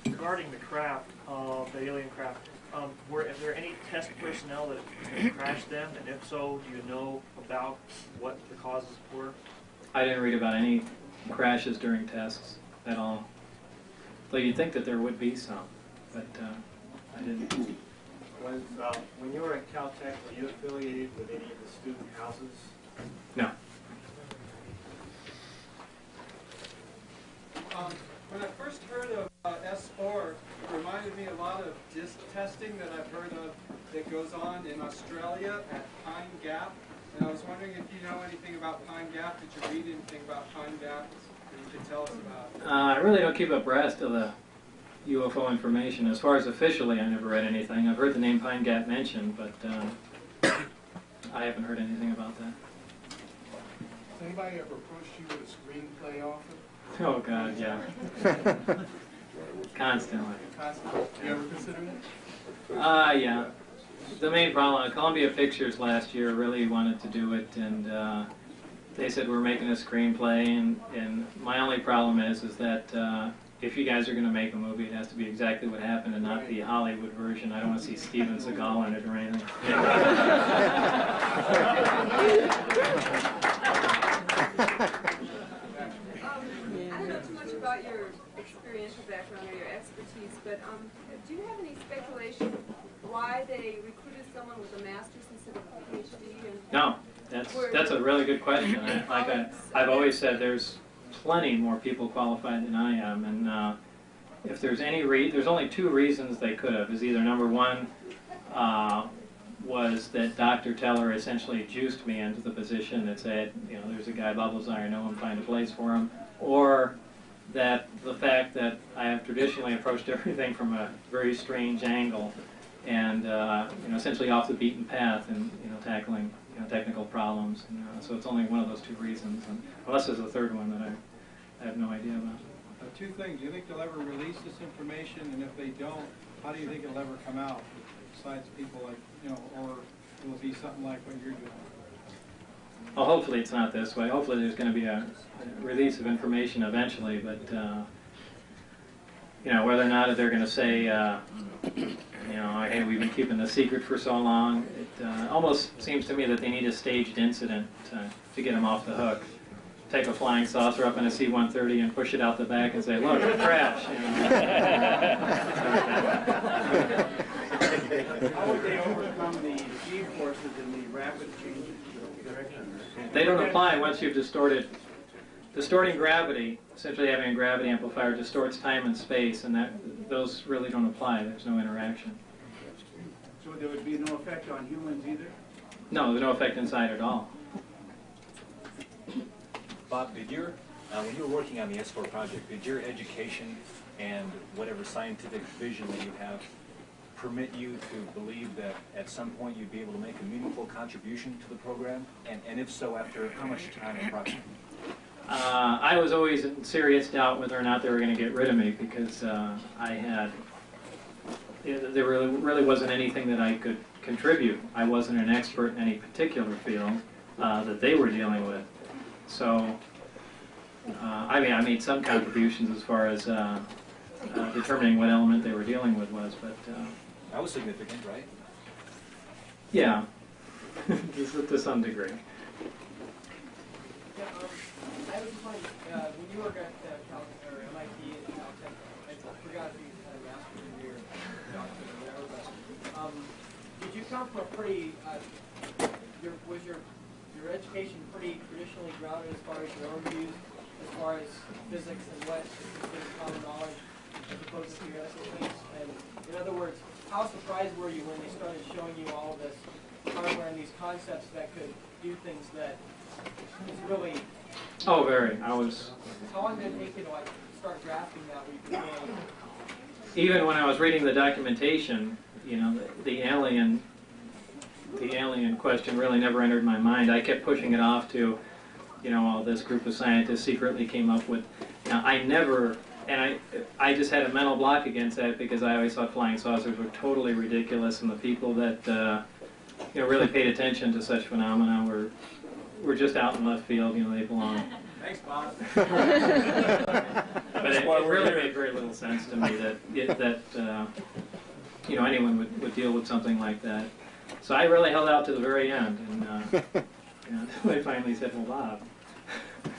Regarding the craft, the alien craft, were there any test personnel that crashed them? And if so, do you know about what the causes were? I didn't read about any crashes during tests at all. Though you'd think that there would be some, but I didn't. When you were at Caltech, were you affiliated with any of the student houses? No. When I first heard of S4, it reminded me a lot of disc testing that I've heard of that goes on in Australia at Pine Gap. And I was wondering if you know anything about Pine Gap. Did you read anything about Pine Gap that you could tell us about? I really don't keep abreast of the UFO information. As far as officially, I never read anything. I've heard the name Pine Gap mentioned, but I haven't heard anything about that. Has anybody ever approached you with a screenplay offer? Oh, God, yeah. Constantly. Constantly. You ever consider that? Yeah. The main problem, Columbia Pictures last year really wanted to do it, and they said we're making a screenplay, and my only problem is that if you guys are going to make a movie, it has to be exactly what happened and not the Hollywood version. I don't want to see Steven Seagal in it or anything. I don't know too much about your experiential background or your expertise, but do you have any speculation why they recruited someone with a master's instead of a PhD? No, that's a really good question. I've always said there's plenty more people qualified than I am, and if there's there's only two reasons they could have. Is either number one was that Dr. Teller essentially juiced me into the position that said, there's a guy, Bob Lazar, I know him, find a place for him, or that the fact that I have traditionally approached everything from a very strange angle and essentially off the beaten path and tackling technical problems. So it's only one of those two reasons, and unless there's a third one that I have no idea about. Two things. Do you think they'll ever release this information? And if they don't, how do you think it'll ever come out? besides people like, you know, or will it be something like what you're doing? Well, hopefully it's not this way. Hopefully there's going to be a release of information eventually, but you know, whether or not they're going to say, you know, hey, we've been keeping the secret for so long, it almost seems to me that they need a staged incident to get them off the hook. Take a flying saucer up in a C-130 and push it out the back and say, look, it crashed. You know? How would they overcome the G-forces and the rapid changes? They don't apply once you've distorted. Distorting gravity, essentially having a gravity amplifier, distorts time and space, and those really don't apply. There's no interaction. So there would be no effect on humans either? No, there's no effect inside at all. Bob, did your, when you were working on the S4 project, did your education and whatever scientific vision that you have permit you to believe that at some point you'd be able to make a meaningful contribution to the program? And if so, after how much time approximately? I was always in serious doubt whether or not they were going to get rid of me because I had, there really wasn't anything that I could contribute. I wasn't an expert in any particular field that they were dealing with. So, I mean, I made some contributions as far as determining what element they were dealing with was, but... that was significant, right? Yeah, to some degree. Yeah, I was just wondering, when you work at MIT and Caltech, I forgot if you had a master's degree or doctorate or whatever, but did you come from a pretty, was your education pretty traditionally grounded as far as your own views, as far as physics and what is considered common knowledge, as opposed to theoretical things? And in other words, how surprised were you when they started showing you all of this hardware and these concepts that could do things that is really... Oh, very. I was... How long did it take you to like start grasping that? Where you could really... Even when I was reading the documentation, you know, the alien question really never entered my mind. I kept pushing it off to, you know, all this group of scientists secretly came up with. Now, I never, and I just had a mental block against that because I always thought flying saucers were totally ridiculous, and the people that, you know, really paid attention to such phenomena were just out in left field. You know, they belong. Thanks, Bob. But it really made very little sense to me that you know, anyone would deal with something like that. So I really held out to the very end, and you know, they finally said, "Well, Bob,"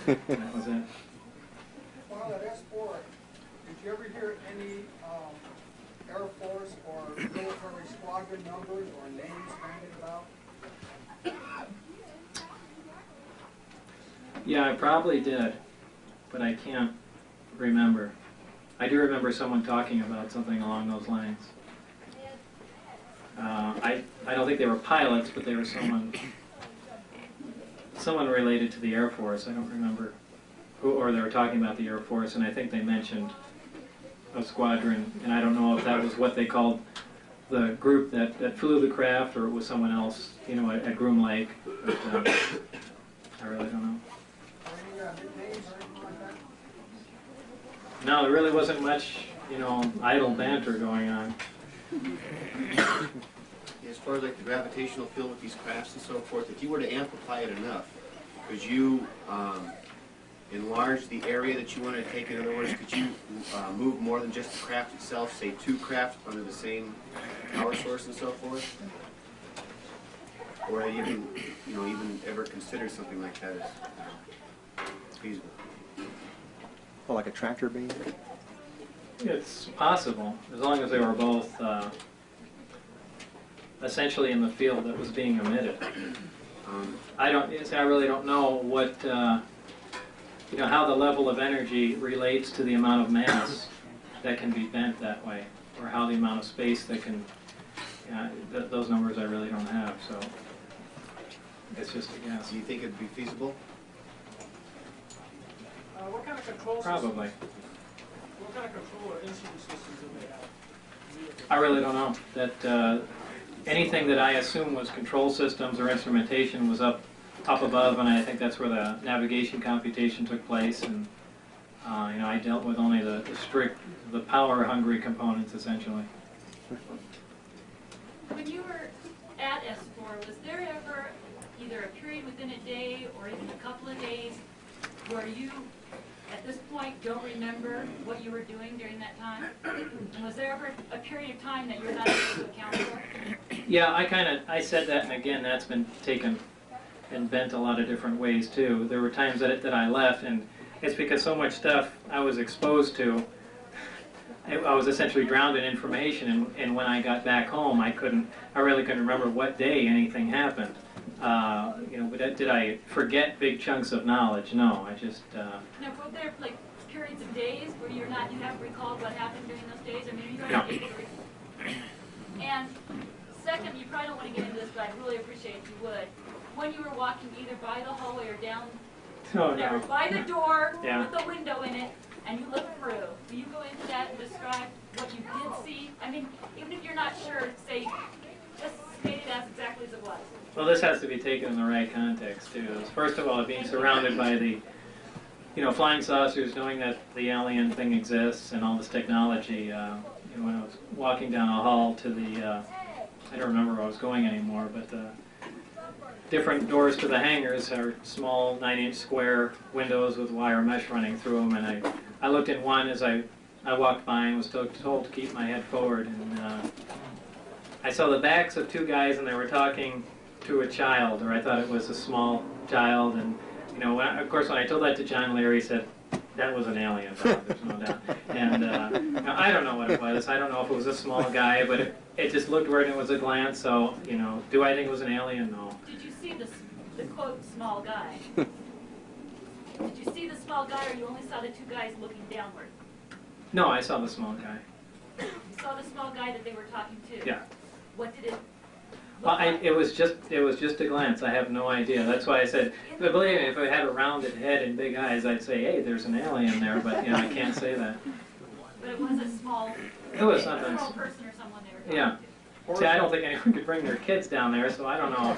and that was it. Well, at S4, did you ever hear any Air Force or military squadron numbers or names bandied about? Yeah, I probably did, but I can't remember. I do remember someone talking about something along those lines. I don't think they were pilots, but they were someone related to the Air Force. I don't remember who, or they were talking about the Air Force, and I think they mentioned a squadron, and I don't know if that was what they called the group that flew the craft, or it was someone else, you know, at Groom Lake. But, I really don't know. No, there really wasn't much, you know, idle banter going on. As far as like the gravitational field with these crafts and so forth, if you were to amplify it enough, could you enlarge the area that you want to take? In other words, could you move more than just the craft itself, say 2 craft under the same power source and so forth? Or have you even ever considered something like that as feasible? Well, like a tractor beam? It's possible, as long as they were both essentially in the field that was being emitted. I really don't know what, you know, how the level of energy relates to the amount of mass that can be bent that way, or how the amount of space that can, those numbers I really don't have, so it's just a guess. Do you think it'd be feasible? What kind of control Probably. systems? What kind of control or instrument systems do they have? I really don't know. That anything that I assume was control systems or instrumentation was up above, and I think that's where the navigation computation took place. And you know, I dealt with only the power-hungry components essentially. at S4, was there ever either a period within a day or even a couple of days where you, at this point, don't remember what you were doing during that time? And was there ever a period of time that you're not able to account for? Yeah, I said that, and again, that's been taken and bent a lot of different ways too. There were times that I left, and it's because so much stuff I was exposed to, I was essentially drowned in information, and when I got back home, I really couldn't remember what day anything happened. But did I forget big chunks of knowledge? No, I just. Now, were there like periods of days where you haven't recalled what happened during those days? I mean, you weren't able to. And second, you probably don't want to get into this, but I'd really appreciate if you would. When you were walking either by the hallway or down, by the door with the window in it, and you look through, will you go into that and describe what you did see? I mean, even if you're not sure, just state it as exactly as it was. Well, this has to be taken in the right context too. First of all, being surrounded by the, flying saucers, knowing that the alien thing exists and all this technology. When I was walking down a hall to the, I don't remember where I was going anymore, but the different doors to the hangars are small 9-inch square windows with wire mesh running through them, and I looked in one as I walked by and was told to keep my head forward, and I saw the backs of two guys, and they were talking to a child, or I thought it was a small child, and of course when I told that to John Lear, he said, that was an alien, there's no doubt. And I don't know what it was. I don't know if it was a small guy, but it just looked weird and it was a glance, so, do I think it was an alien? No. Did you see the quote, small guy? Did you see the small guy, or you only saw the two guys looking downward? No, I saw the small guy. You saw the small guy that they were talking to? Yeah. What did it Well, it was just a glance. I have no idea. That's why I said, but believe me, if I had a rounded head and big eyes, I'd say, hey, there's an alien there, but I can't say that. But it was a small, It was something. small person or someone they were talking Yeah. to. See, I don't think anyone could bring their kids down there, so I don't know.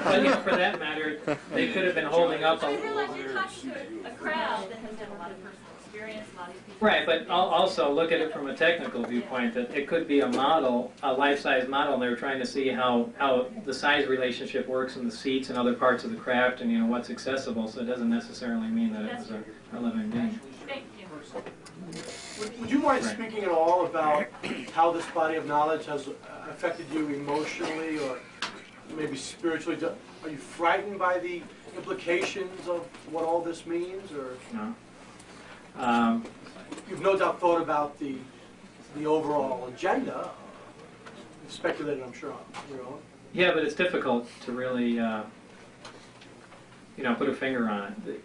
But for that matter, they could have been holding up So you realize you're talking to a crowd that has had a lot of personal experience, a lot of these people. Right, but also look at it from a technical viewpoint, that it could be a model, a life-size model, and they're trying to see how the size relationship works in the seats and other parts of the craft, and what's accessible, so it doesn't necessarily mean that it was a living being. Thank you. Would you mind Right. speaking at all about how this body of knowledge has affected you emotionally or maybe spiritually? Are you frightened by the implications of what all this means, or No. you've no doubt thought about the overall agenda? You've speculated, I'm sure, on your own. Yeah, but it's difficult to really, put a finger on it,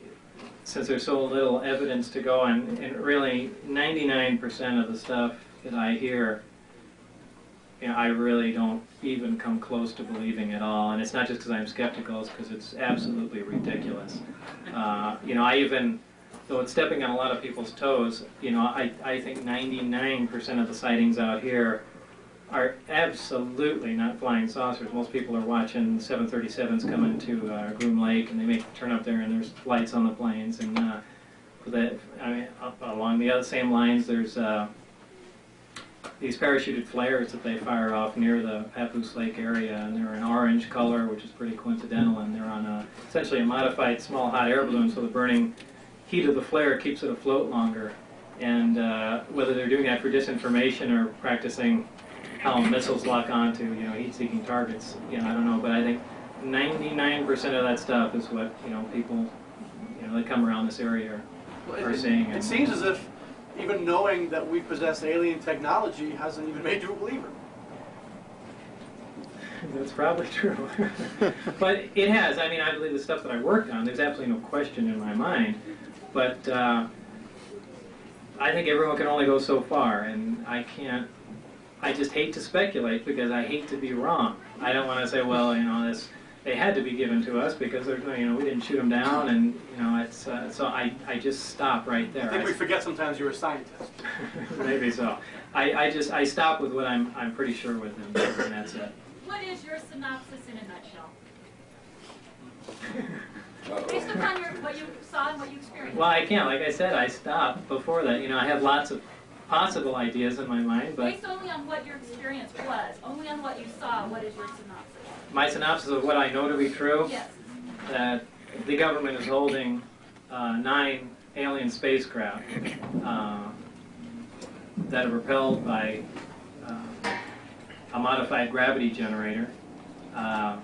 since there's so little evidence to go on, and really 99% of the stuff that I hear, I really don't even come close to believing at all. And it's not just because I'm skeptical, it's because it's absolutely ridiculous. I even, though it's stepping on a lot of people's toes, I think 99% of the sightings out here are absolutely not flying saucers. Most people are watching 737s come into Groom Lake, and they may turn up there and there's lights on the planes. And along the other same lines, there's these parachuted flares that they fire off near the Papoose Lake area, and they're an orange color, which is pretty coincidental, and they're on essentially a modified small hot air balloon, so the burning heat of the flare keeps it afloat longer. And whether they're doing that for disinformation or practicing how missiles lock onto heat-seeking targets, I don't know, but I think 99% of that stuff is what people that come around this area are seeing. It seems as if even knowing that we possess alien technology hasn't even made you a believer. That's probably true. But it has. I mean, I believe the stuff that I worked on, there's absolutely no question in my mind. But I think everyone can only go so far, and I just hate to speculate because I hate to be wrong. I don't want to say, well, they had to be given to us because we didn't shoot them down, and it's so I just stop right there. I think we forget sometimes you're a scientist. Maybe so. I stop with what I'm pretty sure with, and that's it. What is your synopsis in a nutshell? Based upon what you saw and what you experienced. Well, I can't. Like I said, I stopped before that. I have lots of possible ideas in my mind, but Based only on what your experience was, only on what you saw, what is your synopsis? my synopsis of what I know to be true, Yes. that the government is holding 9 alien spacecraft that are propelled by a modified gravity generator. The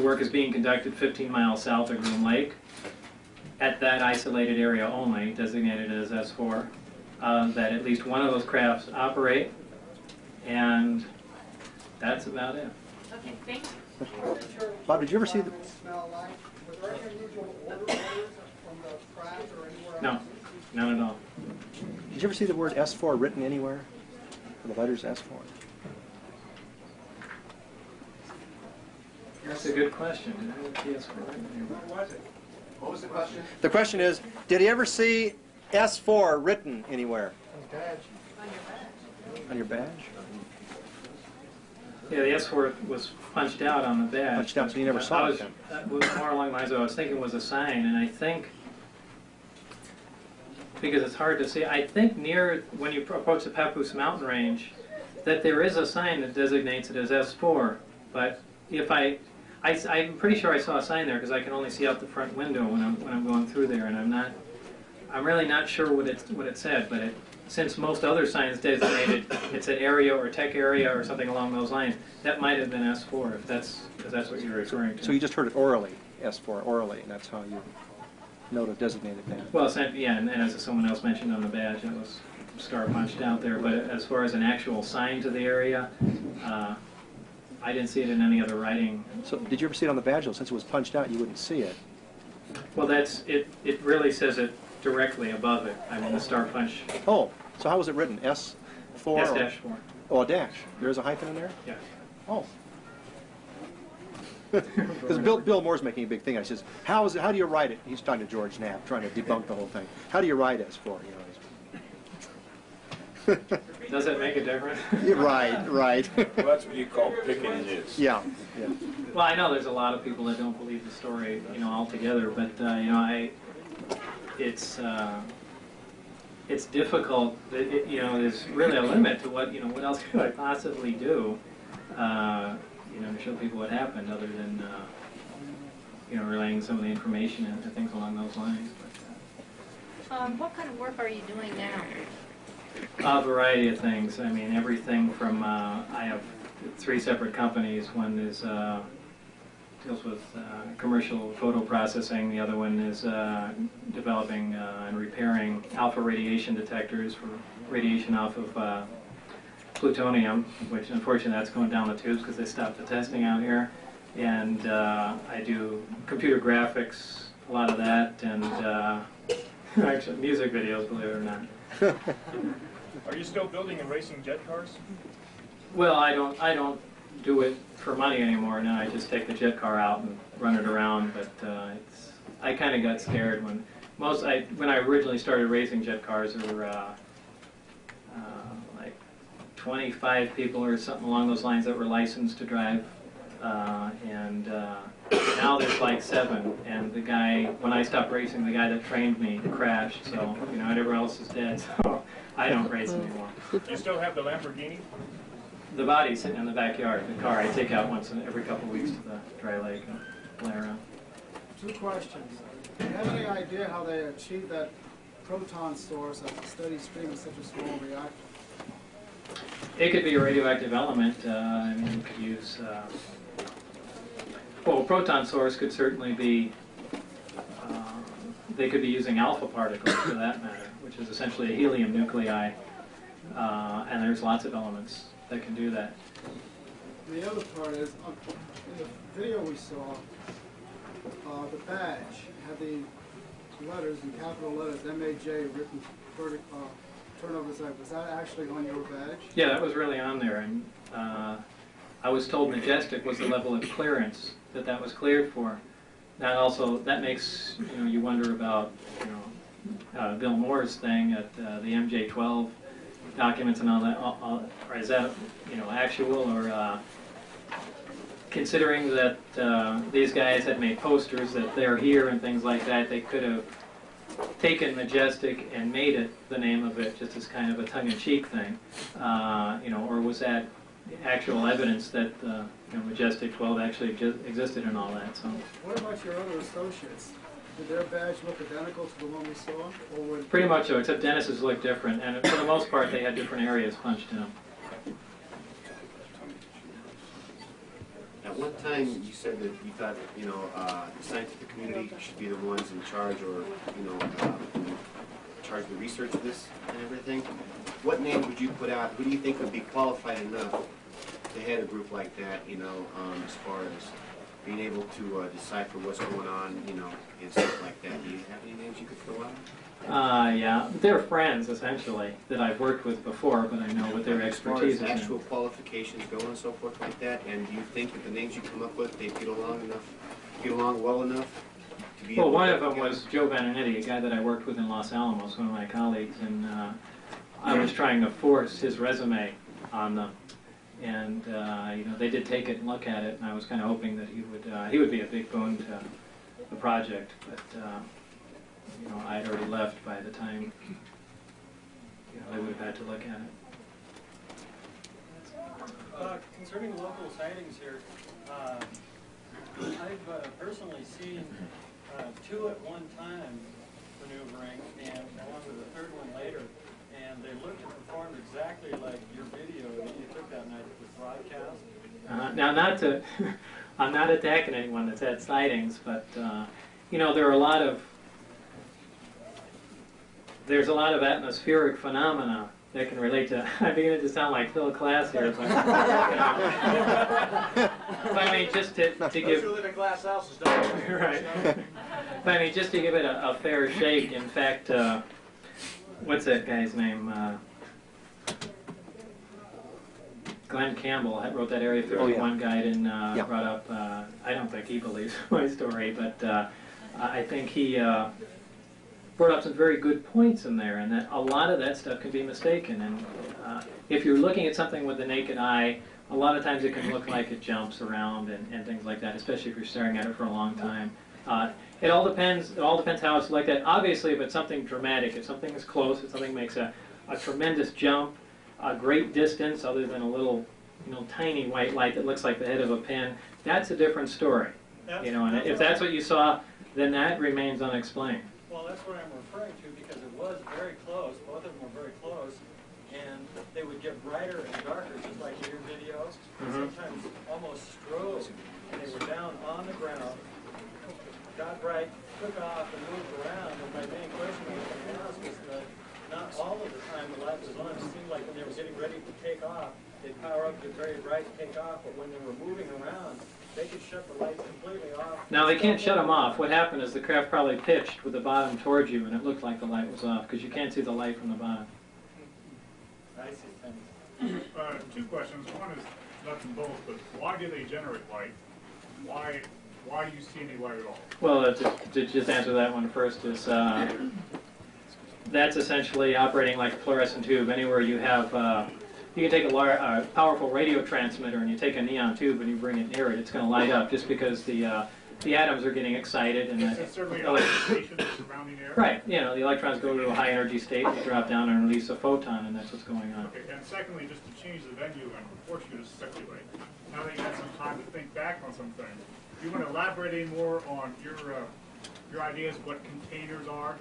work is being conducted 15 miles south of Groom Lake, at that isolated area only, designated as S4, that at least one of those crafts operate, and that's about it. Okay, thank you. Bob, did you ever see the... Smell like, were there any unusual odors from the craft or anywhere No, else? none at all. Did you ever see the word S4 written anywhere? For the letters S4? That's a good question. Did I ever see S4 written anywhere? What was it? What was the question? The question is, did he ever see S4 written anywhere? On your badge? Yeah, the S4 was punched out on the badge. Punched out, so you never saw it then? That was more along the lines of I was thinking was a sign, and I think, because it's hard to see, I think near, when you approach the Papoose mountain range, that there is a sign that designates it as S4, but if I'm pretty sure I saw a sign there because I can only see out the front window when I'm going through there, and I'm really not sure what it said, but since most other signs designated it said area or tech area or something along those lines, that might have been S4 if that's what you're referring to. So you just heard it orally, S4 orally, and that's how you know to designate it then. Well, yeah, and as someone else mentioned on the badge, it was star punched out there. But as far as an actual sign to the area, I didn't see it in any other writing. So did you ever see it on the badge? Though? Since it was punched out, you wouldn't see it. Well, it really says it directly above it. I mean, the star punch. Oh, so how was it written? S4? S-4. Oh, a dash. There's a hyphen in there? Yes. Oh. Because Bill Moore's making a big thing. I says, how do you write it? He's talking to George Knapp, trying to debunk the whole thing. How do you write S4? Does it make a difference? Right. Well, that's what you call picking this. Yeah. Well, I know there's a lot of people that don't believe the story, altogether, but it's difficult. There's really a limit to what else could I possibly do, to show people what happened, other than relaying some of the information and things along those lines. What kind of work are you doing now? A variety of things. I mean, everything from I have 3 separate companies. One is deals with commercial photo processing. The other one is developing and repairing alpha radiation detectors for radiation off of plutonium, which unfortunately that's going down the tubes because they stopped the testing out here. And I do computer graphics, a lot of that, and actually music videos, believe it or not. Are you still building and racing jet cars? Well, I don't do it for money anymore. Now I just take the jet car out and run it around. But I kind of got scared when I originally started racing jet cars. There were like 25 people or something along those lines that were licensed to drive, and now there's like 7. And the guy, when I stopped racing, the guy that trained me crashed. So everyone else is dead. So I don't race anymore. Do you still have the Lamborghini? The body's sitting in the backyard. The car I take out every couple of weeks to the dry lake and play around. 2 questions. Do you have any idea how they achieved that proton source at a steady stream of such a small reactor? It could be a radioactive element. I mean, you could use... a proton source could certainly be... they could be using alpha particles, for that matter, which is essentially a helium nuclei. And there's lots of elements that can do that. The other part is, in the video we saw, the badge had the letters in capital letters, MAJ, written turnover side. Was that actually on your badge? Yeah, that was really on there. And I was told Majestic was the level of clearance that was cleared for. That makes you wonder about Bill Moore's thing at the MJ12 documents and all that. Or is that actual, or considering that these guys had made posters that they're here and things like that, they could have taken Majestic and made it the name of it just as kind of a tongue-in-cheek thing, you know, or was that actual evidence that you know, Majestic 12 actually existed and all that? So What about your other associates? Did their badge look identical to the one we saw? Or would pretty much so, except Dennis's looked different, and for the most part they had different areas punched in them. At one time, you said that you thought, you know, the scientific community should be the ones in charge, or, you know, charge of the research of this and everything. What name would you put out? Who do you think would be qualified enough to head a group like that, you know, as far as being able to decipher what's going on, you know, and stuff like that? Do you have any names you could throw out? Yeah, they're friends, essentially, that I've worked with before, but I know what their expertise is As far as in. actual qualifications go and so forth like that, and do you think that the names you come up with, they get along well enough to be Well, able one to of them was Joe Benedetti, a guy that I worked with in Los Alamos, one of my colleagues, and I was trying to force his resume on them. And you know, they did take it and look at it, and I was kind of hoping that he would be a big boon to the project, but you know, I had already left by the time you know, they would have had to look at it. Concerning local sightings here, I've personally seen 2 at one time maneuvering, and along with a third one later, and they looked and performed exactly like your video that you took that night with broadcast. Now, not to, I'm not attacking anyone that's had sightings, but you know, there are a lot of atmospheric phenomena that can relate to. I'm beginning to sound like Phil Class here, but, but I mean, just to give. Who live in glass houses, don't they? Right. But I mean, just to give it a fair shake. In fact, what's that guy's name? Glenn Campbell wrote that Area 51 guide and brought up. I don't think he believes my story, but I think he brought up some very good points in there, and that a lot of that stuff can be mistaken. And if you're looking at something with the naked eye, a lot of times it can look like it jumps around and things like that, especially if you're staring at it for a long time. It all depends. It all depends how it's looked at. Obviously, if it's something dramatic, if something is close, if something makes a tremendous jump, a great distance, other than a little, you know, tiny white light that looks like the head of a pin, that's a different story. You know, and if that's what you saw, then that remains unexplained. Well, that's what I'm referring to, because it was very close. Both of them were very close, and they would get brighter and darker, just like your videos. Sometimes almost strobed, and they were down on the ground, got bright, took off, and moved around. And my main question was going to ask is that not all of the time the light was on. It seemed like when they were getting ready to take off, they'd power up, get very bright, take off. But when they were moving around, they could shut the lights completely off. Now, they can't shut them off. What happened is the craft probably pitched with the bottom towards you, and it looked like the light was off, because you can't see the light from the bottom. I see. 2 questions. One is nuts and bolts, but why do they generate light? Why do you see any light at all? Well, to just answer that one first is that's essentially operating like a fluorescent tube. Anywhere you have, you can take a powerful radio transmitter and you take a neon tube and you bring it near it, it's going to light up just because the atoms are getting excited and Is certainly an ionization of the surrounding air? right. You know, the electrons go to a high energy state, they drop down and release a photon, and that's what's going on. Okay, and secondly, just to change the venue and force you to speculate, now that you had some time to think back on some things, do you want to elaborate any more on your ideas of what containers are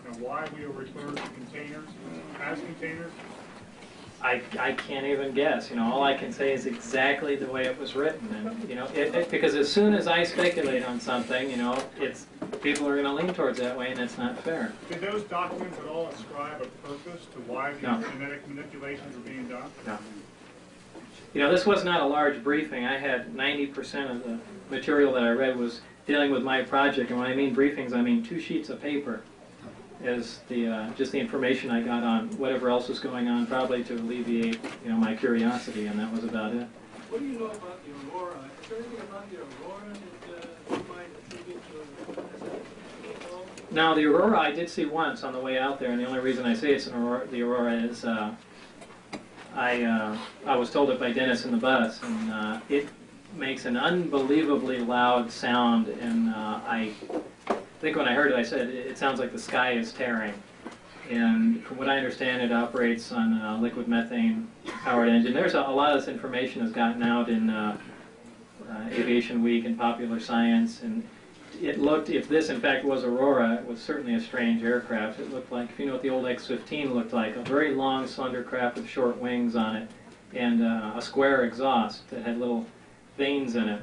and why we are referred to containers as containers? I can't even guess. You know, all I can say is exactly the way it was written, and you know, because as soon as I speculate on something, you know, people are going to lean towards that way, and that's not fair. Did those documents at all ascribe a purpose to why these genetic manipulations are being done? No. You know, this was not a large briefing. I had 90% of the material that I read was dealing with my project, and when I mean briefings, I mean 2 sheets of paper as just the information I got on whatever else was going on, probably to alleviate, you know, my curiosity, and that was about it. What do you know about the aurora? Is there anything about the aurora that you might attribute to? Now, the aurora I did see once on the way out there, and the only reason I say it's the aurora is I was told it by Dennis in the bus, and it makes an unbelievably loud sound, and I think when I heard it, I said, it sounds like the sky is tearing. And from what I understand, it operates on a liquid methane powered engine. There's a lot of this information has gotten out in Aviation Week and Popular Science, and it looked, if this in fact was Aurora, it was certainly a strange aircraft. It looked like, if you know what the old X-15 looked like, a very long, slender craft with short wings on it, and a square exhaust that had little veins in it.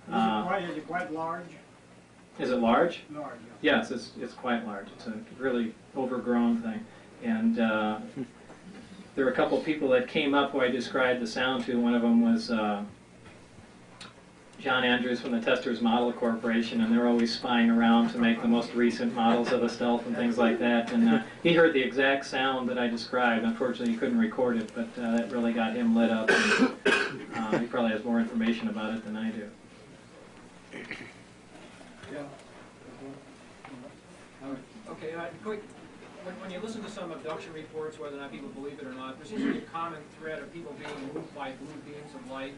Is it quite large? Is it large? Large, Yes, it's quite large. It's a really overgrown thing. And there were a couple of people that came up who I described the sound to. One of them was John Andrews from the Testers Model Corporation, and they're always spying around to make the most recent models of the Stealth and things like that. And he heard the exact sound that I described. Unfortunately, he couldn't record it, but that really got him lit up. And, he probably has more information about it than I do. Yeah. Okay, quick. When you listen to some abduction reports, whether or not people believe it or not, there seems to be a common thread of people being moved by blue beams of light.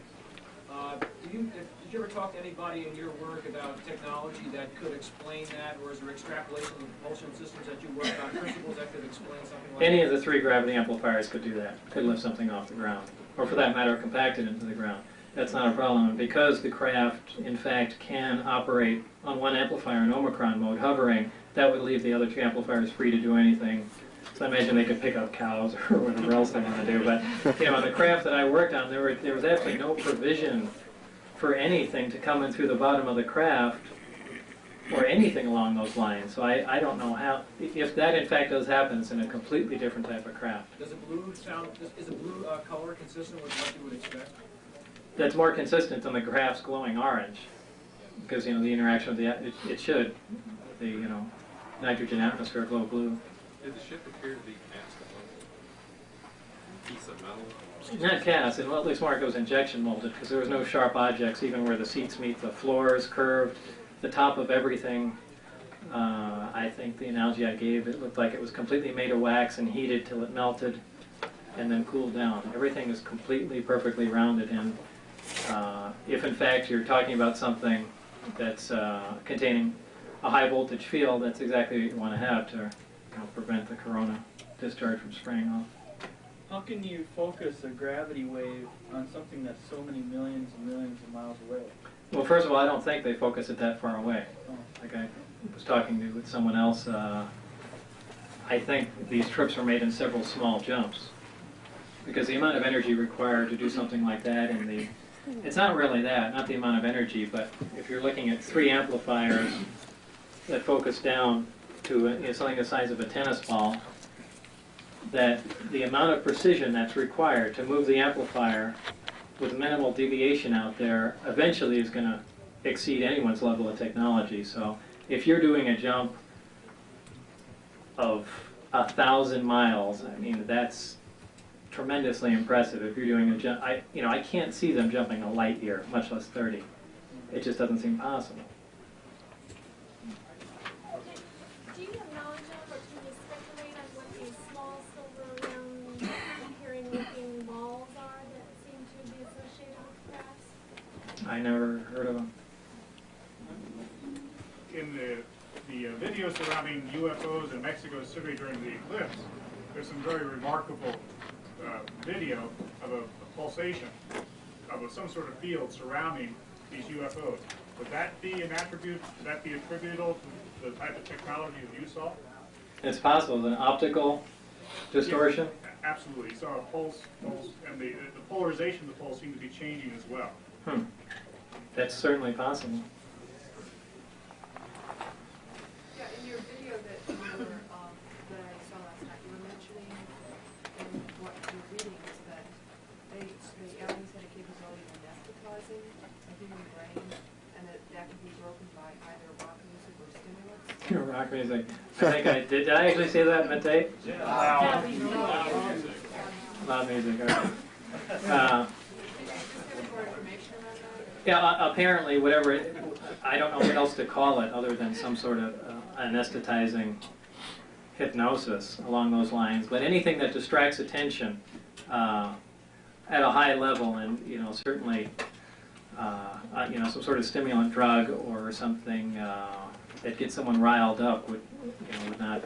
Did you ever talk to anybody in your work about technology that could explain that, or is there extrapolation of propulsion systems that you work on, principles that could explain something like that? Any of the 3 gravity amplifiers could do that, could lift something off the ground, or for that matter, compact it into the ground. That's not a problem. And because the craft, in fact, can operate on one amplifier in Omicron mode, hovering, that would leave the other 2 amplifiers free to do anything. So I imagine they could pick up cows or whatever else they want to do. But on the craft that I worked on, there was absolutely no provision for anything to come in through the bottom of the craft or anything along those lines. So I don't know how, if that in fact does happen, it's in a completely different type of craft. Does a blue sound, is a blue color consistent with what you would expect? That's more consistent than the craft's glowing orange, because the interaction with the it should the nitrogen atmosphere glow blue. Did the ship appear to be cast on a piece of metal? Not cast, and at least more it was injection molded, because there was no sharp objects, even where the seats meet. The floor is curved, the top of everything. I think the analogy I gave, it looked like it was completely made of wax and heated till it melted, and then cooled down. Everything is completely, perfectly rounded, and if in fact you're talking about something that's containing a high voltage field, that's exactly what you want to have to prevent the corona discharge from spraying off. How can you focus a gravity wave on something that's so many millions and millions of miles away? Well, first of all, I don't think they focus it that far away. Like I was talking with someone else, I think these trips were made in several small jumps, because the amount of energy required to do something like that, and it's not really that, not the amount of energy, but if you're looking at 3 amplifiers that focus down to something the size of a tennis ball, that the amount of precision that's required to move the amplifier with minimal deviation out there eventually is going to exceed anyone's level of technology. So if you're doing a jump of 1,000 miles, I mean, that's tremendously impressive. If you're doing a jump, I can't see them jumping a light year, much less 30. It just doesn't seem possible. Do you have knowledge of, or can you speculate on what these small silver round appearing looking balls are that seem to be associated with crafts? I never heard of them. In the video surrounding UFOs in Mexico City during the eclipse, there's some very remarkable video of a pulsation of some sort of field surrounding these UFOs. Would that be an attribute, would that be attributable to the type of technology that you saw? It's possible. An optical distortion? Yeah, absolutely. You saw a pulse, and the polarization of the pulse seemed to be changing as well. That's certainly possible. Yeah, in your video that I saw last night, you were mentioning what you're reading is that the aliens had a capability of anesthetizing a human brain, and that could be broken by either rock music or stimulants. Rock music. I think did I actually say that in the tape? Yeah. Loud music. Okay. Yeah, apparently, whatever, I don't know what else to call it other than some sort of anesthetizing hypnosis along those lines. But anything that distracts attention at a high level, and certainly some sort of stimulant drug or something that gets someone riled up would, would not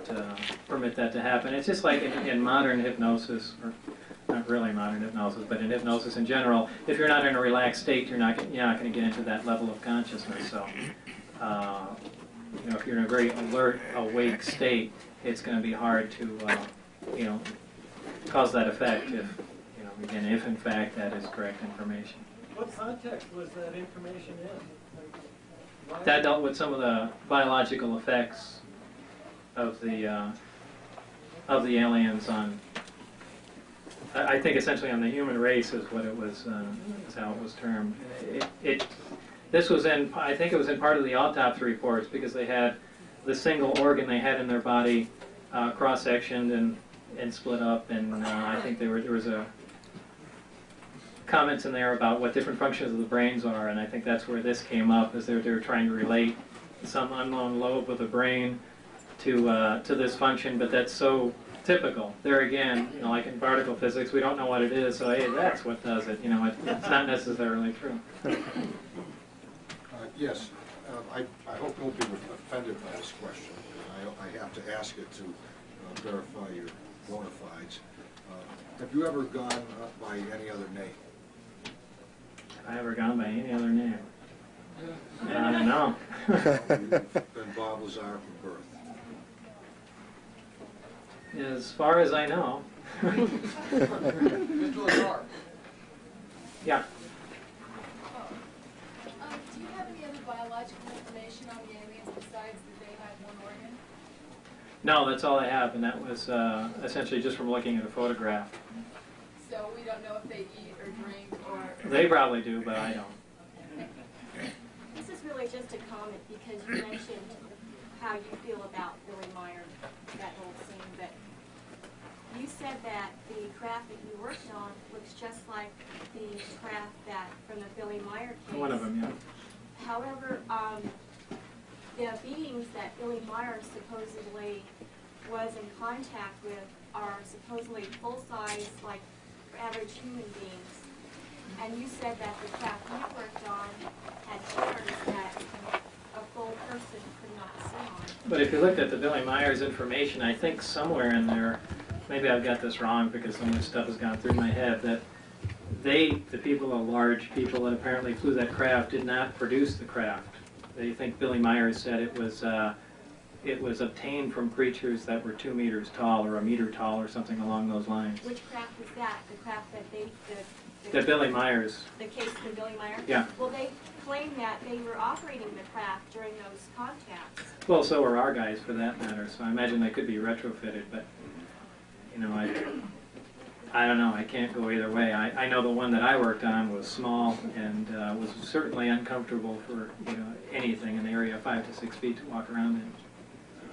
permit that to happen. It's just like in modern hypnosis, or not really modern hypnosis, but in hypnosis in general, if you're not in a relaxed state, you're not going to get into that level of consciousness. So, if you're in a very alert, awake state, it's going to be hard to, cause that effect if, again, if in fact that is correct information. What context was that information in? That dealt with some of the biological effects of the aliens on, I think essentially on the human race is what it was, is how it was termed. This was in, I think it was in part of the autopsy reports, because they had the single organ they had in their body cross-sectioned and split up, and I think there was a comments in there about what different functions of the brains are, and I think that's where this came up, is they're trying to relate some unknown lobe of the brain to this function, but that's so typical. There again, like in particle physics, we don't know what it is, so hey, that's what does it. It's not necessarily true. Yes, I hope nobody will be offended by this question. I have to ask it to verify your bona fides. Have you ever gone by any other name? Have I ever gone by any other name? No. You've been Bob Lazar from birth. As far as I know. Mr. Lazar. Yeah. Do you have any other biological information on the aliens besides that they had one organ? No, that's all I have, and that was essentially just from looking at a photograph. So we don't know if they eat or drink or... They probably do, but I don't. This is really just a comment because you mentioned how you feel about Billy Meyer, that whole scene, but you said that the craft that you worked on looks just like the craft that from the Billy Meyer case. One of them, yeah. However, the beings that Billy Meyer supposedly was in contact with are supposedly full-size, like average human beings. And you said that the craft you worked on had shatters that a full person could not see on. But if you looked at the Billy Myers information, I think somewhere in there, maybe I've got this wrong because so much stuff has gone through my head, that the people, the large people that apparently flew that craft, did not produce the craft. They think Billy Myers said it was obtained from creatures that were 2 meters tall or 1 meter tall or something along those lines. Which craft was that? The craft that they... The Billy Myers. The case of the Billy Meyer? Yeah. Well, they claim that they were operating the craft during those contacts. Well, so were our guys for that matter, so I imagine they could be retrofitted, but, I don't know, I can't go either way. I know the one that I worked on was small and was certainly uncomfortable for, anything in the area of 5 to 6 feet to walk around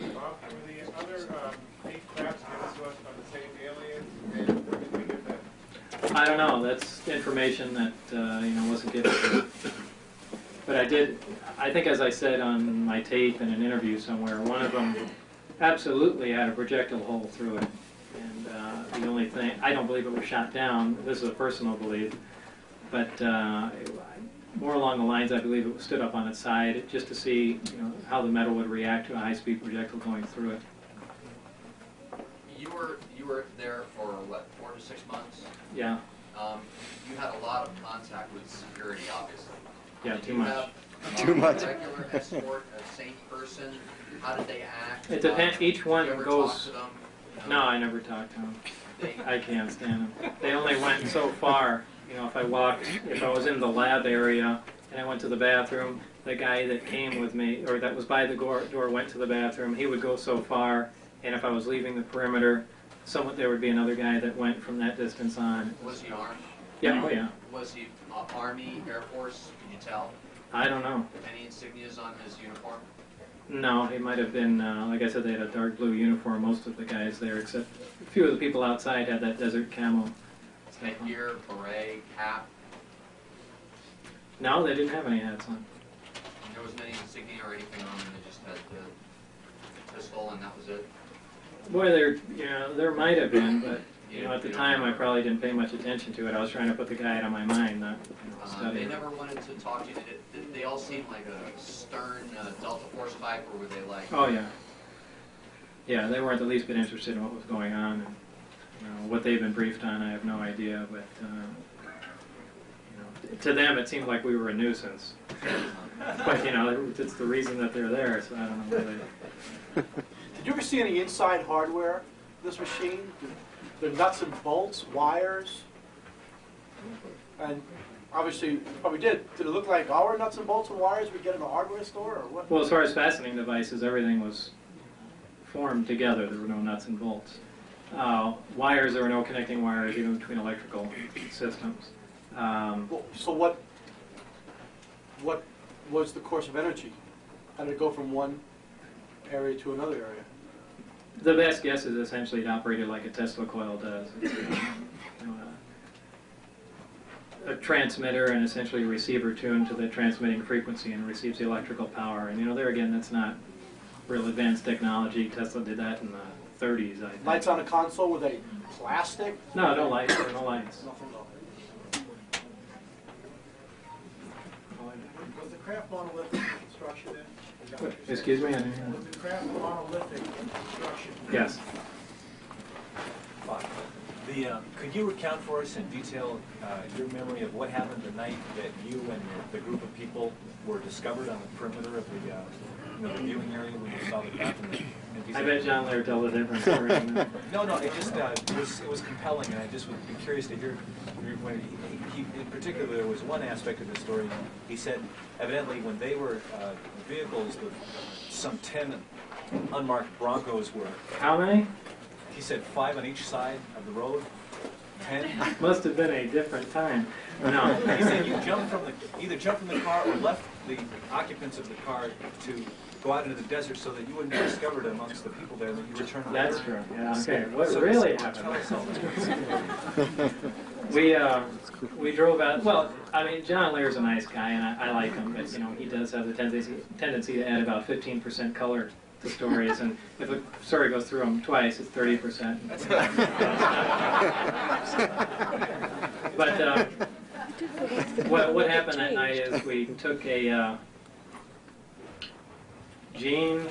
in. Bob, were the other 8 crafts given to us by the same aliens, and where did we get that? I don't know. That's information that wasn't given to me. But I think as I said on my tape in an interview somewhere, one of them absolutely had a projectile hole through it. And the only thing, I don't believe it was shot down. This is a personal belief. But more along the lines, I believe it was stood up on its side just to see how the metal would react to a high-speed projectile going through it. You were there for what, 4 to 6 months? Yeah. You had a lot of contact with security, obviously. Yeah, too much. Too much. Regular escort, a sane person. How did they act? It depends. Each one you ever goes. talk to them? No, I never talked to them. I can't stand them. They only went so far. If I was in the lab area and I went to the bathroom, the guy that came with me, or that was by the door, went to the bathroom. He would go so far, and if I was leaving the perimeter, there would be another guy that went from that distance on. Was he armed? Yeah, oh yeah. Was he Army, Air Force? Can you tell? I don't know. Any insignias on his uniform? No, he might have been, like I said, they had a dark blue uniform, most of the guys there, except a few of the people outside had that desert camo. Headgear, beret, cap? No, they didn't have any hats on. There wasn't any insignia or anything on them, they just had the pistol and that was it? Boy, there might have been, but You know, at the time, I probably didn't pay much attention to it. I was trying to put the guy out of my mind, not study. They never wanted to talk to you. Did they all seem like a stern Delta Force type, or were they like? Oh yeah. Yeah, they weren't the least bit interested in what was going on, and you know, what they've been briefed on, I have no idea. But you know, to them, it seemed like we were a nuisance. But you know, it's the reason that they're there. So I don't know whether. Did you ever see any inside hardware of this machine? The nuts and bolts, wires, and obviously you probably did. Did it look like our nuts and bolts and wires we get in a hardware store, or what? Well, as far as fastening devices, everything was formed together. There were no nuts and bolts. Wires, there were no connecting wires even between electrical systems. So what was the course of energy? How did it go from one area to another area? The best guess is essentially it operated like a Tesla coil does. It's a transmitter and essentially a receiver tuned to the transmitting frequency and receives the electrical power. And you know, there again, that's not real advanced technology. Tesla did that in the 30s, I think. Lights on a console, were they plastic? No, no lights. There were no lights. Nothing. Was the craft monolithic construction then? Excuse me? I didn't hear that. Was the craft monolithic construction? Yes. Could you recount for us in detail your memory of what happened the night that you and the group of people were discovered on the perimeter of the viewing area when you saw the craft? I bet John Lear tell a different story. No, it just it was compelling, and I just would be curious to hear. When he in particular, there was one aspect of the story. He said, evidently, when they were vehicles, some 10 unmarked Broncos were. How many? He said 5 on each side of the road. 10. Must have been a different time. No. He said you either jumped from the car or left the occupants of the car to go out into the desert so that you wouldn't be discovered amongst the people there, that you returned to the That's desert. true. Yeah. Okay. What really happened? We drove out. Well, I mean, John Lear's a nice guy, and I like him, but you know, he does have the tendency to add about 15% color to stories, and if a story goes through them twice, it's 30%. But what happened that night is we took a Jean,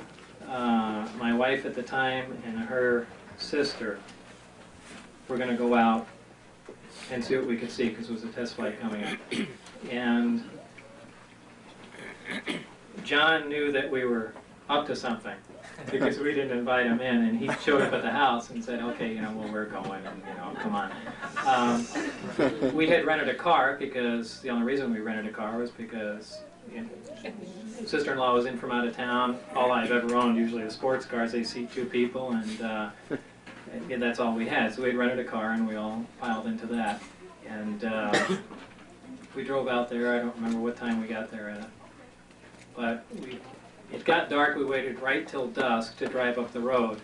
my wife at the time, and her sister were going to go out and see what we could see because it was a test flight coming up. And John knew that we were up to something because we didn't invite him in, and he showed up at the house and said, okay, you know, well, we're going, and, you know, come on. We had rented a car because the only reason we rented a car was because sister-in-law was in from out of town. All I've ever owned usually is sports cars. They seat 2 people, and that's all we had. So we had rented a car, and we all piled into that. And we drove out there. I don't remember what time we got there at. But it got dark. We waited right till dusk to drive up the road.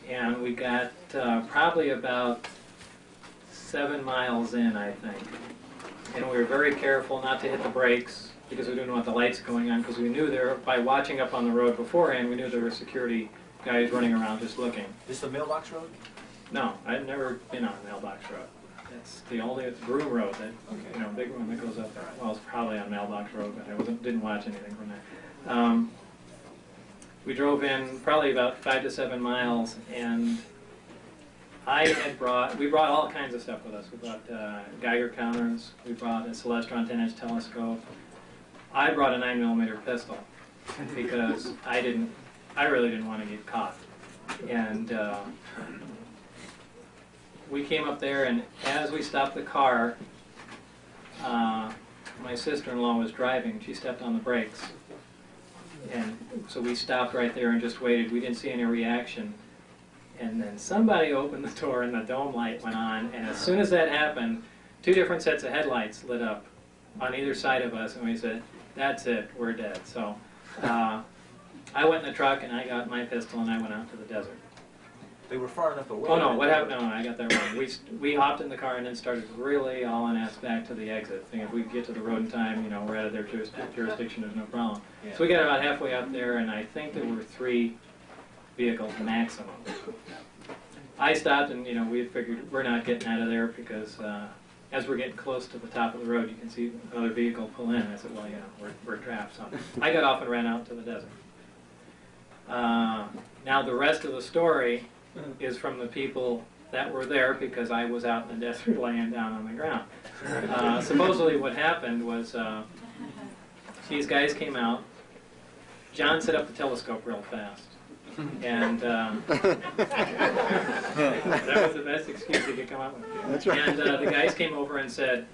And we got probably about 7 miles in, I think. And we were very careful not to hit the brakes because we didn't want the lights going on, because we knew there, by watching up on the road beforehand, we knew there were security guys running around just looking. Is this the mailbox road? No, I've never been on a mailbox road. It's the only Broom Road, that you know, big one that goes up there. Well, it's probably on Mailbox Road, but I didn't watch anything from there. We drove in probably about 5 to 7 miles, and we brought all kinds of stuff with us. We brought Geiger counters, we brought a Celestron 10-inch telescope. I brought a 9mm pistol because I really didn't want to get caught. And we came up there, and as we stopped the car, my sister-in-law was driving. She stepped on the brakes. And so we stopped right there and just waited. We didn't see any reaction. And then somebody opened the door and the dome light went on. And as soon as that happened, 2 different sets of headlights lit up on either side of us. And we said, that's it, we're dead. So I went in the truck and I got my pistol and I went out to the desert. They were far enough away. Oh no, what happened? No, I got that wrong. We hopped in the car and then started really hauling ass back to the exit. Thinking if we could get to the road in time, you know, we're out of their jurisdiction, there's no problem. Yeah. So we got about halfway up there, and I think there were 3 vehicles maximum. I stopped, and we had figured we're not getting out of there because as we're getting close to the top of the road, you can see another vehicle pull in. I said, well, we're trapped. So I got off and ran out to the desert. Now the rest of the story is from the people that were there because I was out in the desert laying down on the ground. Supposedly what happened was these guys came out. John set up the telescope real fast. And that was the best excuse he could come up with. That's right. And the guys came over and said,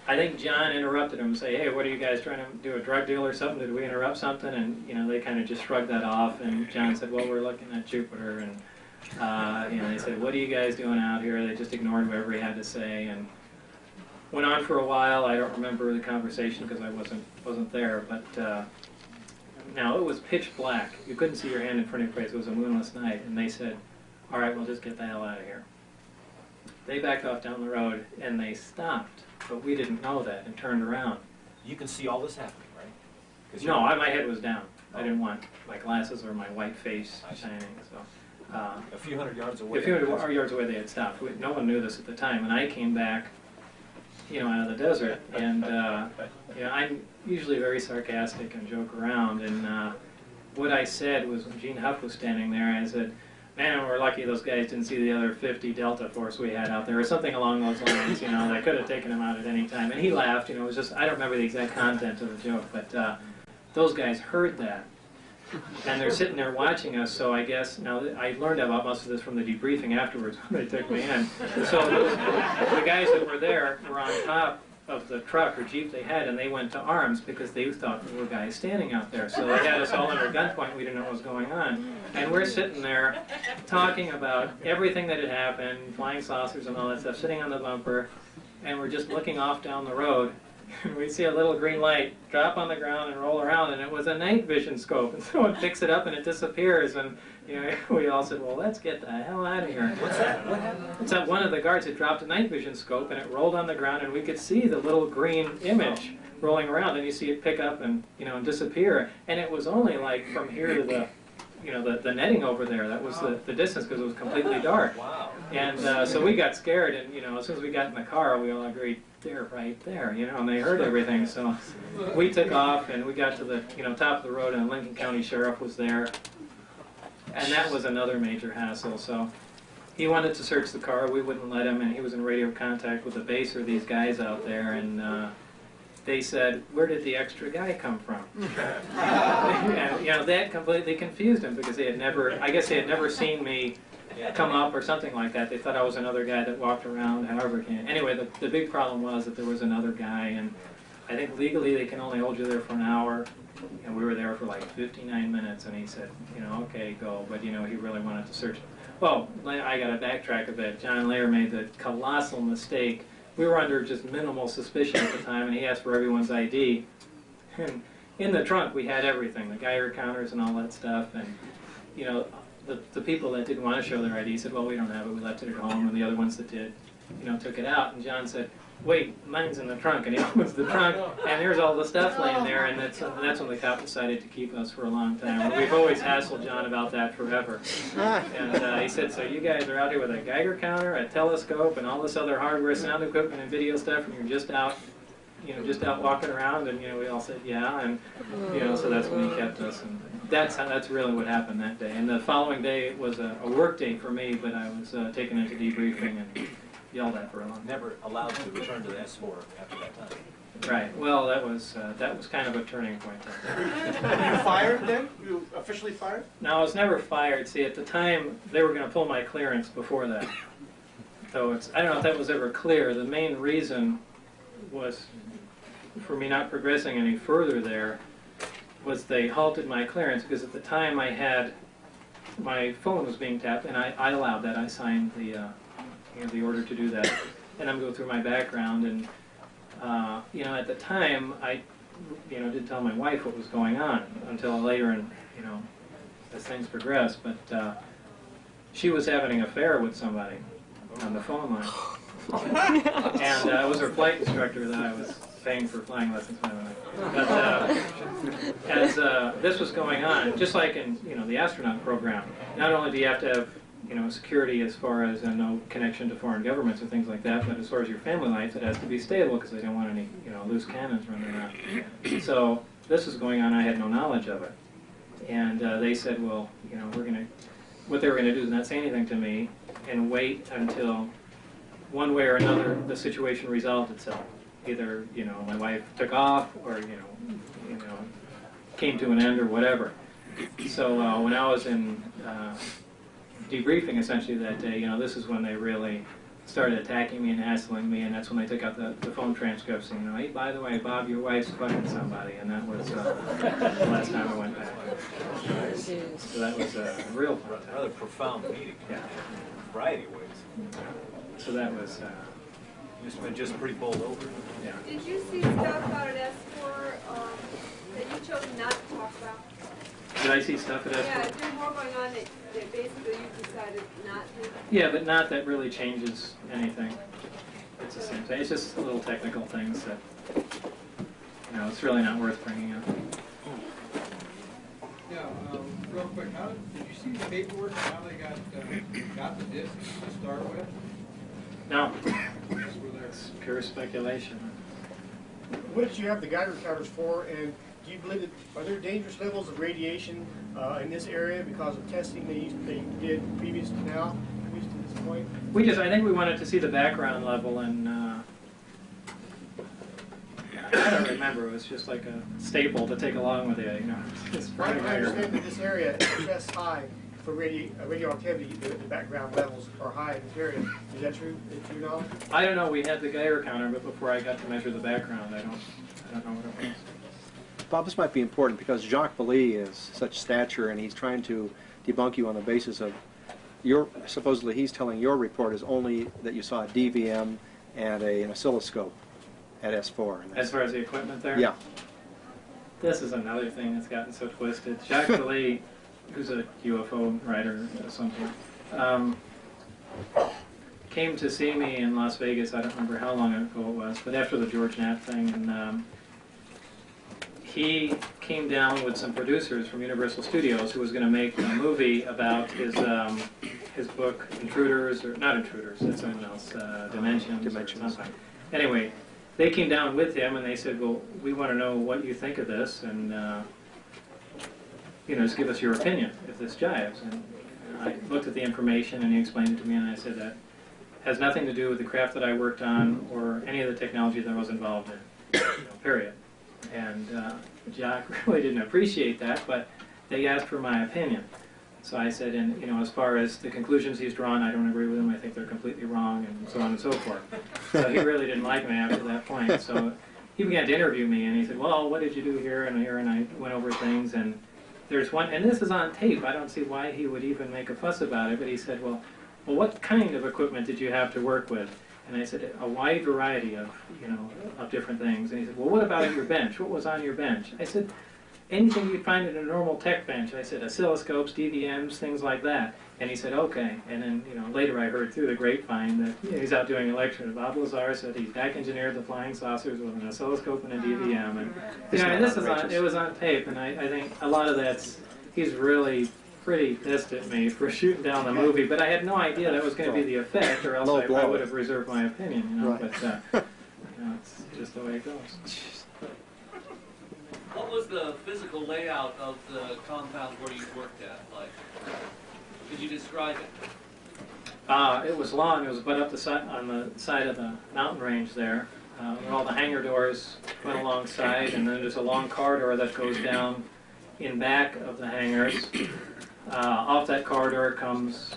I think John interrupted them and say, hey, what are you guys trying to do, a drug deal or something? Did we interrupt something? And they kind of just shrugged that off. And John said, well, we're looking at Jupiter. And they said, what are you guys doing out here? They just ignored whatever he had to say and went on for a while. I don't remember the conversation because I wasn't there. But now it was pitch black. You couldn't see your hand in front of your face. It was a moonless night. And they said, all right, well, just get the hell out of here. They backed off down the road and they stopped. But we didn't know that and turned around. You can see all this happening, right? No, my head was down. I didn't want my glasses or my white face shining. So a few hundred yards away. A few hundred yards away, they had stopped. No one knew this at the time, and I came back, out of the desert, and I'm usually very sarcastic and joke around. And what I said was, when Gene Huff was standing there, I said, man, we're lucky those guys didn't see the other 50 Delta Force we had out there, or something along those lines, that could have taken him out at any time. And he laughed, it was just, I don't remember the exact content of the joke, but those guys heard that. And they're sitting there watching us, so I guess, now I learned about most of this from the debriefing afterwards when they took me in. So the guys that were there were on top of the truck or Jeep they had, and they went to arms because they thought there were guys standing out there. So they had us all under gunpoint. We didn't know what was going on. And we're sitting there talking about everything that had happened, flying saucers and all that stuff, sitting on the bumper, and we're just looking off down the road. And we see a little green light drop on the ground and roll around, and it was a night vision scope. And someone picks it up and it disappears, and we all said, well, let's get the hell out of here. What's that? What happened? It's that one of the guards had dropped a night vision scope, and it rolled on the ground, and we could see the little green image rolling around, and you see it pick up and and disappear. And it was only like from here to the the netting over there. That was the distance because it was completely dark. Wow. And so we got scared, and as soon as we got in the car, we all agreed, they're right there, and they heard everything. So we took off, and we got to the top of the road, and the Lincoln County Sheriff was there. And that was another major hassle. So he wanted to search the car. We wouldn't let him, and he was in radio contact with the base or these guys out there, and they said, where did the extra guy come from? And, that completely confused him because they had never, I guess they had never seen me come up or something like that. They thought I was another guy that walked around, however. Anyway, the big problem was that there was another guy, and I think legally they can only hold you there for an hour. And we were there for like 59 minutes, and he said, okay, go. But, he really wanted to search. Well, I got to backtrack a bit. John Lear made the colossal mistake. We were under just minimal suspicion at the time, and he asked for everyone's ID. And in the trunk, we had everything, the Geiger counters and all that stuff. And, the people that didn't want to show their ID said, well, we don't have it. We left it at home. And the other ones that did, took it out. And John said, wait, mine's in the trunk. And he opens the trunk, and there's all the stuff laying there. And that's when the cop decided to keep us for a long time. And we've always hassled John about that forever. And he said, so you guys are out here with a Geiger counter, a telescope, and all this other hardware, sound equipment, and video stuff, and you're just out, just out walking around? And, we all said, yeah. And, so that's when he kept us. And that's really what happened that day. And the following day was a work day for me, but I was taken into debriefing and yelled at for a long time. Never allowed to return to the S4 after that time. Right. Well, that was kind of a turning point. Were you fired then? Were you officially fired? No, I was never fired. See, at the time, they were going to pull my clearance before that. So I don't know if that was ever clear. The main reason was for me not progressing any further there was they halted my clearance because at the time my phone was being tapped, and I allowed that. I signed the order to do that. And I'm going through my background, and at the time I didn't tell my wife what was going on until later, and as things progressed. But she was having an affair with somebody on the phone line, and it was her flight instructor that I was paying for flying lessons. But as this was going on, just like in the astronaut program, not only do you have to have you know, security as far as no connection to foreign governments or things like that, but as far as your family life, it has to be stable because they don't want any, you know, loose cannons running around. So this was going on, I had no knowledge of it. And they said, well, you know, what they were going to do is not say anything to me and wait until one way or another the situation resolved itself. Either, you know, my wife took off or, you know, came to an end or whatever. So when I was in debriefing essentially that day, you know, this is when they really started attacking me and hassling me, and that's when they took out the phone transcripts and, you know, hey, by the way, Bob, your wife's fucking somebody, and that was the last time I went back. So that was a real fun time. Rather profound meeting. Yeah. In a variety of ways. So that was... must have been just pretty bowled over. Yeah. Did you see stuff about an S4 that you chose not to talk about? Did I see stuff at S4? Yeah, is there more going on that basically you decided not to? Yeah, but not that really changes anything. It's the same thing. It's just little technical things that, you know, it's really not worth bringing up. Yeah, real quick, did you see the paperwork and how they got the disc to start with? No, it's pure speculation. What did you have the Geiger counters for, and do you believe that, are there dangerous levels of radiation in this area because of testing they did previous to now, previous to this point? I think we wanted to see the background level, and I don't remember. It was just like a staple to take along with you, you know. I understand that this area tests high for radioactivity. The background levels are high in this area. Is that true? Do you know? I don't know. We had the Geiger counter, but before I got to measure the background, I don't know what it was. Bob, this might be important because Jacques Vallée is such stature, and he's trying to debunk you on the basis of supposedly he's telling your report is only that you saw a DVM and an oscilloscope at S4. As far as the equipment there? Yeah. This is another thing that's gotten so twisted. Jacques Vallée, who's a UFO writer or something, came to see me in Las Vegas. I don't remember how long ago it was, but after the George Knapp thing, and he came down with some producers from Universal Studios who was going to make a movie about his book Intruders, or not Intruders, that's someone else, Dimensions or something. Anyway, they came down with him and they said, well, we want to know what you think of this, and you know, just give us your opinion if this jives. And I looked at the information and he explained it to me, and I said that has nothing to do with the craft that I worked on or any of the technology that I was involved in, you know, period. And Jacques really didn't appreciate that, but they asked for my opinion. So I said, and you know, as far as the conclusions he's drawn, I don't agree with them. I think they're completely wrong, and so on and so forth. So he really didn't like me after that point. So he began to interview me, and he said, well, what did you do here and here? And I went over things, and there's one, and this is on tape. I don't see why he would even make a fuss about it, but he said, well, what kind of equipment did you have to work with? And I said, a wide variety of, you know, of different things. And he said, well, what about your bench? What was on your bench? I said, anything you'd find in a normal tech bench. I said, oscilloscopes, DVMs, things like that. And he said, okay. And then, you know, later I heard through the grapevine that he's out doing a lecture. And Bob Lazar said he's back engineered the flying saucers with an oscilloscope and a DVM. And, you know, and this is on, it was on tape. And I think a lot of that's, he's really pretty pissed at me for shooting down the movie, but I had no idea that was going to be the effect, or else I would have reserved my opinion, you know. Right. But you know, it's just the way it goes. What was the physical layout of the compound where you worked at like? Could you describe it? It was long. It was put up on the side of the mountain range there, where all the hangar doors went alongside, and then there's a long corridor that goes down in back of the hangars. Off that corridor comes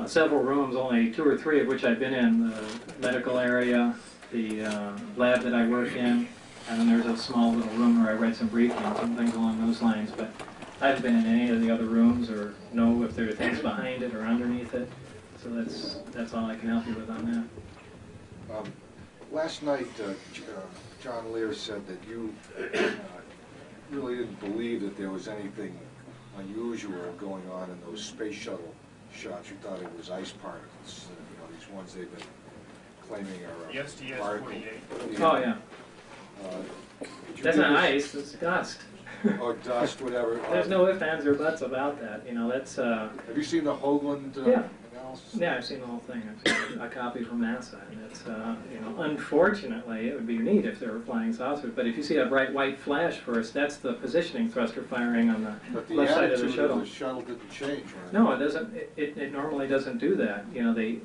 several rooms, only 2 or 3 of which I've been in, the medical area, the lab that I work in, and then there's a small little room where I write some briefings and things along those lines. But I haven't been in any of the other rooms or know if there are things behind it or underneath it. So that's all I can help you with on that. Last night, John Lear said that you really didn't believe that there was anything unusual going on in those space shuttle shots. You thought it was ice particles, you know, these ones they've been claiming are STS-48. Oh, yeah. That's not ice, it's dust. Or dust, whatever. There's no ifs, ands, or buts about that. You know, that's... Have you seen the Hoagland yeah. analysis? Yeah, I've seen the whole thing. I've seen a copy from NASA, and it's, you know, unfortunately, it would be neat if they were flying saucers, but if you see a bright white flash first, that's the positioning thruster firing on the left side of the shuttle. But the shuttle didn't change, right? No, it doesn't. It normally doesn't do that. You know,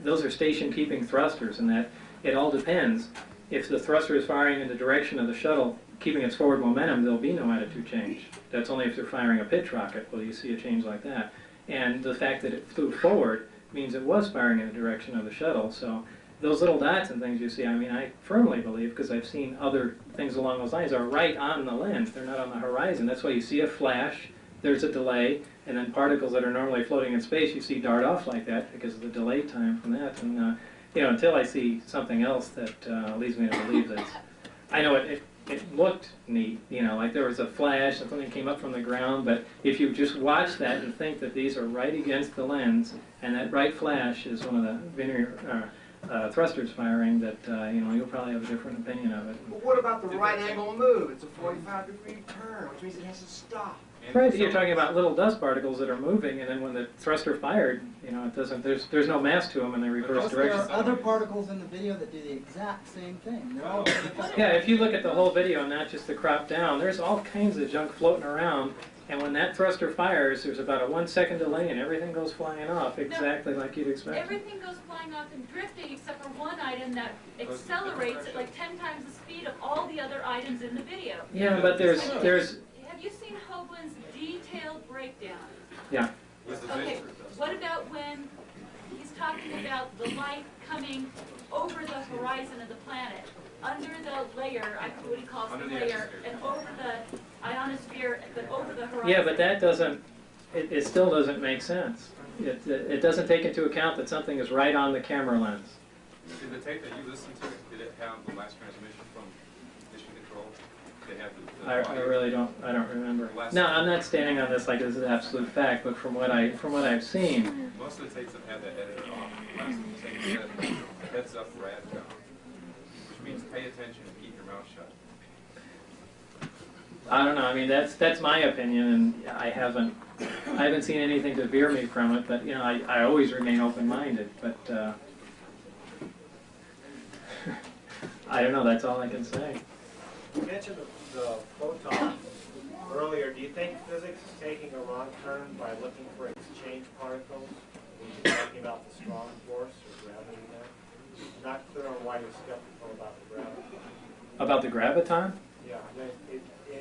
those are station-keeping thrusters, and that it all depends. If the thruster is firing in the direction of the shuttle, keeping its forward momentum, there'll be no attitude change. That's only if they're firing a pitch rocket will you see a change like that. And the fact that it flew forward means it was firing in the direction of the shuttle. So those little dots and things you see, I mean, I firmly believe, because I've seen other things along those lines, are right on the lens. They're not on the horizon. That's why you see a flash, there's a delay, and then particles that are normally floating in space, you see dart off like that because of the delay time from that. And, you know, until I see something else that leads me to believe that, I know it looked neat, you know, like there was a flash and something came up from the ground, but if you just watch that and think that these are right against the lens, and that bright flash is one of the linear thrusters firing, that, you know, you'll probably have a different opinion of it. But what about the right angle move? It's a 45-degree turn, which means it has to stop. Right, you're talking about little dust particles that are moving, and then when the thruster fired, you know, it doesn't. There's no mass to them in the reverse There direction. are other particles in the video that do the exact same thing. They're all Yeah, if you look at the whole video, not just the crop down, there's all kinds of junk floating around, and when that thruster fires, there's about a 1 second delay, and everything goes flying off exactly like you'd expect. Everything goes flying off and drifting except for one item that accelerates at like 10 times the speed of all the other items in the video. Yeah, but there's. Have you seen Hoagland's detailed breakdown? Yeah. Okay, what about when he's talking about the light coming over the horizon of the planet, under the layer, I don't know what he calls the layer, and over the ionosphere, but over the horizon? Yeah, but that doesn't, it still doesn't make sense. It doesn't take into account that something is right on the camera lens. Did the tape that you listened to, did it have the last transmission from Mission Control? They have I really don't. I don't remember. No, I'm not standing on this like this is absolute fact, but from what I've seen. Most of the tapes have had that editor off. Last thing said, heads up, rad down, which means pay attention and keep your mouth shut. I don't know. I mean, that's my opinion, and I haven't seen anything to veer me from it. But you know, I always remain open-minded. But I don't know. That's all I can say. You mentioned the photon earlier. Do you think physics is taking a wrong turn by looking for exchange particles when you're talking about the strong force or gravity there? Not clear on why you're skeptical about the gravity. About the graviton? Yeah,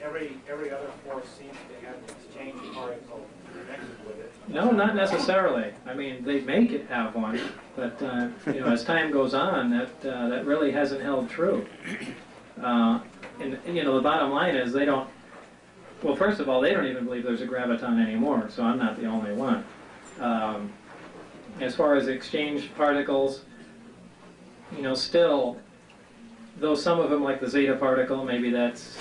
every other force seems to have an exchange particle connected with it. No, not necessarily. I mean, they make it have one, but you know, as time goes on, that really hasn't held true. And you know, the bottom line is they don't. Well, first of all, they don't even believe there's a graviton anymore, so I'm not the only one. As far as exchange particles, you know, still, though some of them, like the zeta particle, maybe that's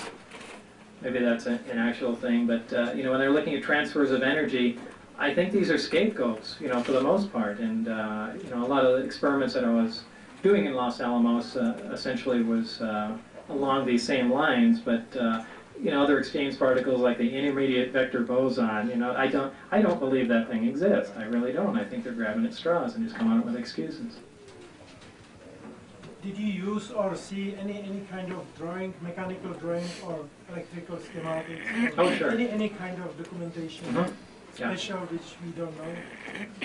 an actual thing. But you know, when they're looking at transfers of energy, I think these are scapegoats, you know, for the most part. And you know, a lot of the experiments that I was doing in Los Alamos essentially was along these same lines, but you know, other exchange particles like the intermediate vector boson, you know, I don't believe that thing exists. I really don't. I think they're grabbing at straws and just coming up with excuses. Did you use or see any kind of drawing, mechanical drawing or electrical schematics? Oh, sure. Any kind of documentation, special which we don't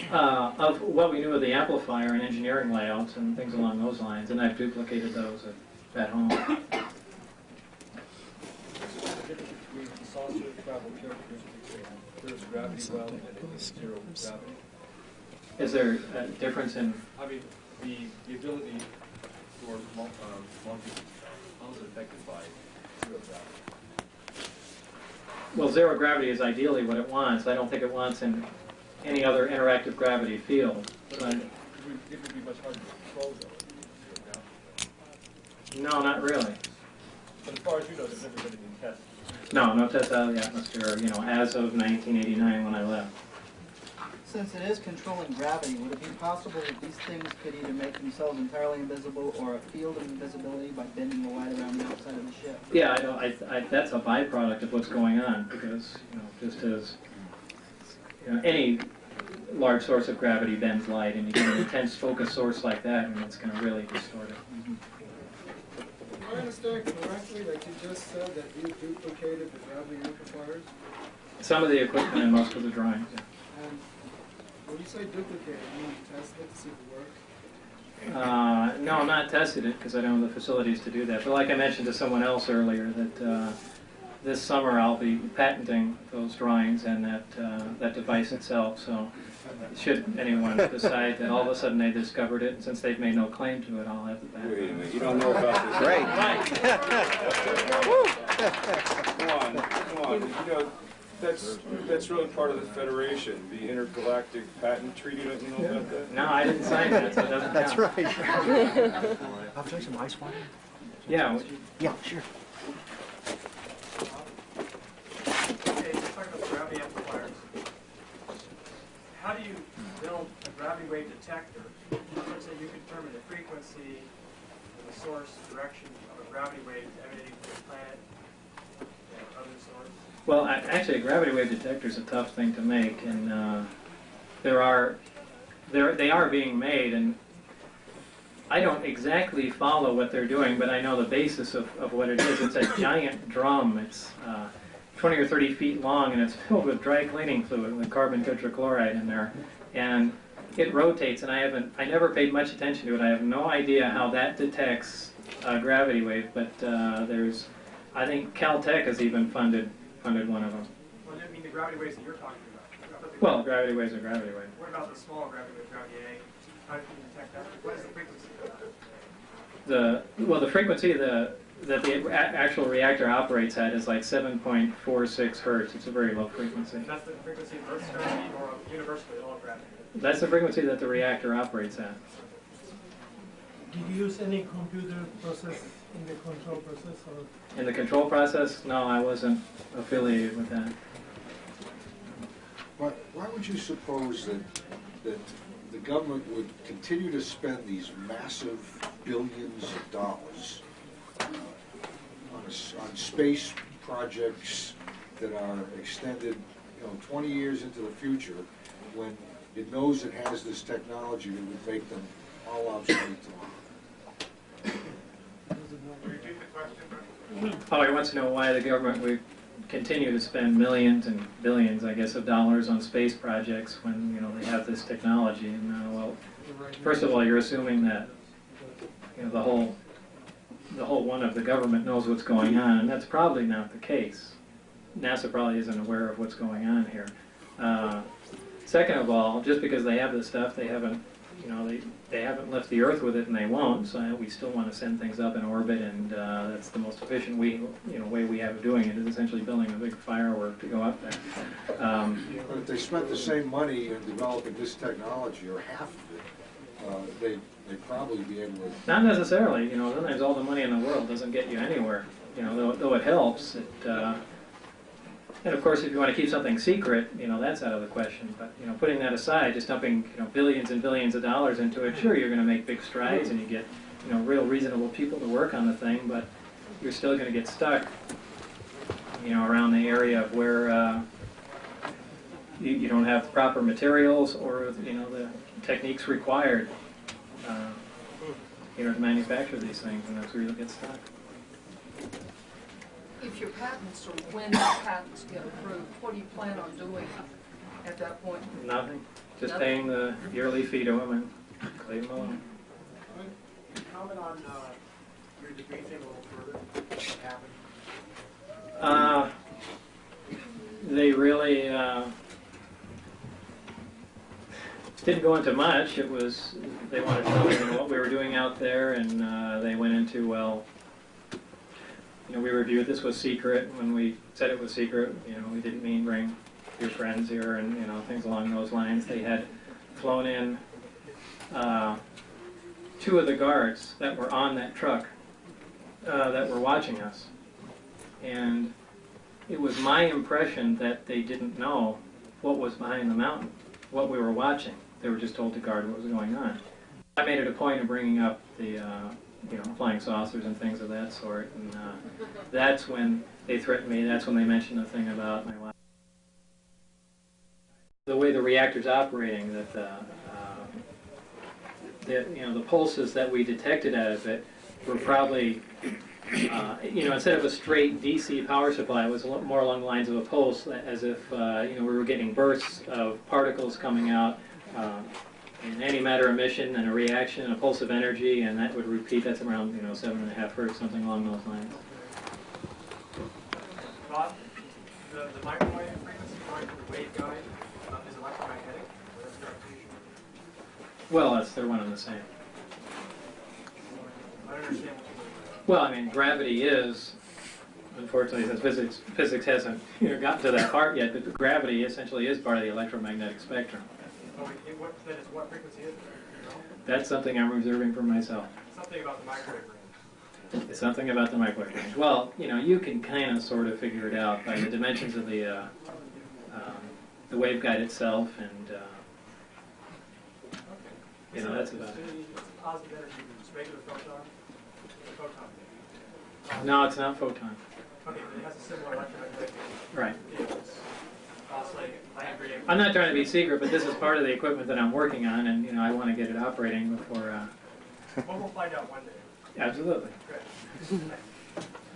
know? Of what we knew of the amplifier and engineering layouts and things along those lines, and I've duplicated those at home. There's a difference between saucer travel characteristics and there's gravity well and zero gravity. Is there a difference in? I mean, the ability for monkeys, how is it affected by zero gravity? Well, zero gravity is ideally what it wants. I don't think it wants in any other interactive gravity field. But it would be much harder to control though. No, not really. But as far as you know, there's never been any tests. No tests out of the atmosphere, you know, as of 1989 when I left. Since it is controlling gravity, would it be possible that these things could either make themselves entirely invisible or a field of invisibility by bending the light around the outside of the ship? Yeah, that's a byproduct of what's going on, because just as any large source of gravity bends light, and you get an intense focus source like that, and it's going to really distort it. Do I understand correctly that you just said that you duplicated the gravity amplifiers? Some of the equipment and most of the drawings. Yeah. And when you say duplicated, you mean test it to see if it works? No, I'm not tested it because I don't have the facilities to do that. But like I mentioned to someone else earlier, that this summer I'll be patenting those drawings and that device itself. So should anyone decide that all of a sudden they discovered it, and since they've made no claim to it, I'll have the patent. Wait a minute, you don't know about this? Great. Come on. You know, that's really part of the Federation, the Intergalactic Patent Treaty. Don't you know about that? No, I didn't sign that, so it doesn't That's count. right. I'll try some ice water. Yeah. Yeah, sure. Okay, let's talk about gravity amplifiers. How do you build a gravity wave detector? Let's say you determine the frequency and the source direction of a gravity wave emanating from the planet or other source. Well, actually, a gravity wave detector is a tough thing to make, and they are being made, and I don't exactly follow what they're doing, but I know the basis of what it is. It's a giant drum. It's 20 or 30 feet long, and it's filled with dry cleaning fluid with carbon tetrachloride in there, and it rotates. And I never paid much attention to it. I have no idea how that detects a gravity wave, but I think Caltech has even funded one of them. Well, I mean the gravity waves that you're talking about. Well, gravity waves are gravity waves. What about the small gravity wave, gravity A? How do you detect that? What is the frequency of that? The frequency that the actual reactor operates at is like 7.46 hertz. It's a very low frequency. That's the frequency of Earth's gravity or universally all gravity? That's the frequency that the reactor operates at. Did you use any computer process in the control process? Or? In the control process? No, I wasn't affiliated with that. But why would you suppose that the government would continue to spend these massive billions of dollars on space projects that are extended, 20 years into the future, when it knows it has this technology that would make them all obsolete tomorrow? Oh, he wants to know why the government would continue to spend millions and billions, I guess, of dollars on space projects when they have this technology. And well, first of all, you're assuming that the whole one of the government knows what's going on, and that's probably not the case. NASA probably isn't aware of what's going on here. Second of all, just because they have this stuff, they haven't left the Earth with it, and they won't. So we still want to send things up in orbit, and that's the most efficient way we have of doing it, is essentially building a big firework to go up there. But if they spent the same money in developing this technology, or half of it, they'd probably be able to... Not necessarily. Sometimes all the money in the world doesn't get you anywhere. Though it helps. And of course, if you want to keep something secret, that's out of the question. But putting that aside, just dumping billions and billions of dollars into it, sure, you're going to make big strides and you get real reasonable people to work on the thing, but you're still going to get stuck around the area of where you don't have the proper materials or the techniques required to manufacture these things, and that's where you'll get stuck. If your patents, or when the patents get approved, what do you plan on doing at that point? Nothing. Just paying the yearly fee to them and leave them alone. Comment on your debriefing a little further. What happened? They really didn't go into much. It was, they wanted to know what we were doing out there, and they went into, well, we reviewed this was secret. When we said it was secret, we didn't mean bring your friends here and, things along those lines. They had flown in 2 of the guards that were on that truck that were watching us. And it was my impression that they didn't know what was behind the mountain. what we were watching. They were just told to guard what was going on. I made it a point of bringing up the flying saucers and things of that sort, and that's when they threatened me. That's when they mentioned the thing about my wife. The way the reactor's operating, that the pulses that we detected out of it were probably, instead of a straight DC power supply, it was more along the lines of a pulse, as if we were getting bursts of particles coming out, an antimatter emission and a reaction, and a pulse of energy, and that would repeat. That's around 7.5 Hertz, something along those lines. Bob, the microwave frequency going to the waveguide is electromagnetic. Well, they're one and the same. I don't understand what you mean. Well, I mean, gravity is, unfortunately, since physics hasn't gotten to that part yet, but gravity essentially is part of the electromagnetic spectrum. What frequency is it? That's something I'm reserving for myself. Something about the microwave range. It's something about the microwave range. Well, you can kind of sort of figure it out by the dimensions of the waveguide itself, and that's about it. Positive energy is regular photon? Photon. No, it's not photon. Okay, but it has a similar electromagnetic. Right. Vibrating. I'm not trying to be secret, but this is part of the equipment that I'm working on, and I want to get it operating before. Well, we'll find out one day. Absolutely. Great.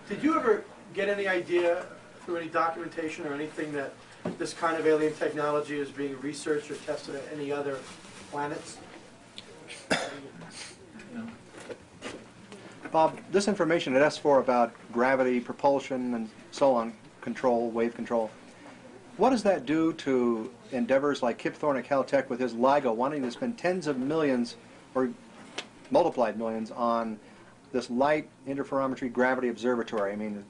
Did you ever get any idea through any documentation or anything that this kind of alien technology is being researched or tested at any other planets? No. Bob, this information at S4 about gravity, propulsion, and so on, wave control, what does that do to endeavors like Kip Thorne at Caltech with his LIGO wanting to spend tens of millions or multiplied millions on this light interferometry gravity observatory? I mean,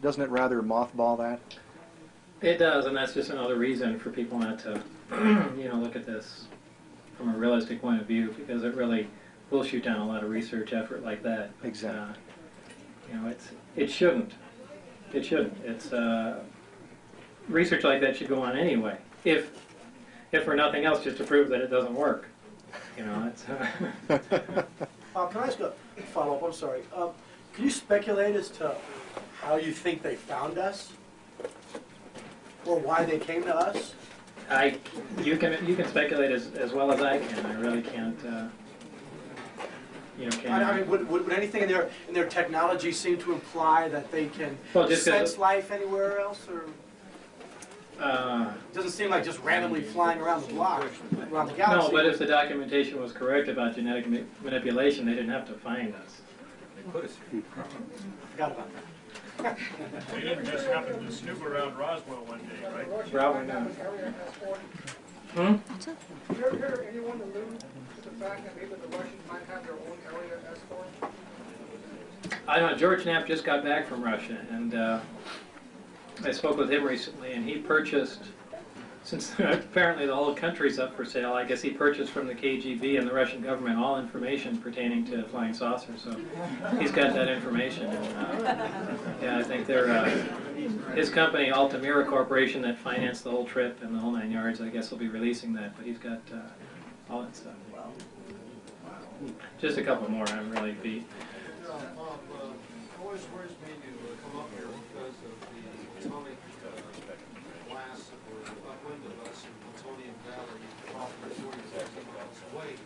doesn't it rather mothball that? It does, and that's just another reason for people not to, look at this from a realistic point of view, because it really will shoot down a lot of research effort like that. Exactly. It shouldn't. It shouldn't. It's research like that should go on anyway, if for nothing else, just to prove that it doesn't work. It's. Can I ask a follow-up? I'm sorry. Can you speculate as to how you think they found us, or why they came to us? You can speculate as well as I can. I really can't. I mean, would anything in their technology seem to imply that they can sense life anywhere else, or? It doesn't seem like just randomly flying around the block, around the galaxy. No, but if the documentation was correct about genetic manipulation, they didn't have to find us. They put us here. Forgot about that. They didn't just happen to snoop around Roswell one day, right? Probably not. You ever hear anyone allude to the fact that maybe the Russians might have their own area escort? I know George Knapp just got back from Russia, and I spoke with him recently, and he purchased, since apparently the whole country's up for sale, I guess he purchased from the KGB and the Russian government all information pertaining to flying saucers. So he's got that information. And, I think his company, Altamira Corporation, that financed the whole trip and the whole 9 yards, I guess will be releasing that. But he's got all that stuff. Just a couple more. I'm really beat. Always worries me to come up here because of the atomic blast or upwind of us in Plutonium Valley, probably 40,000 miles away.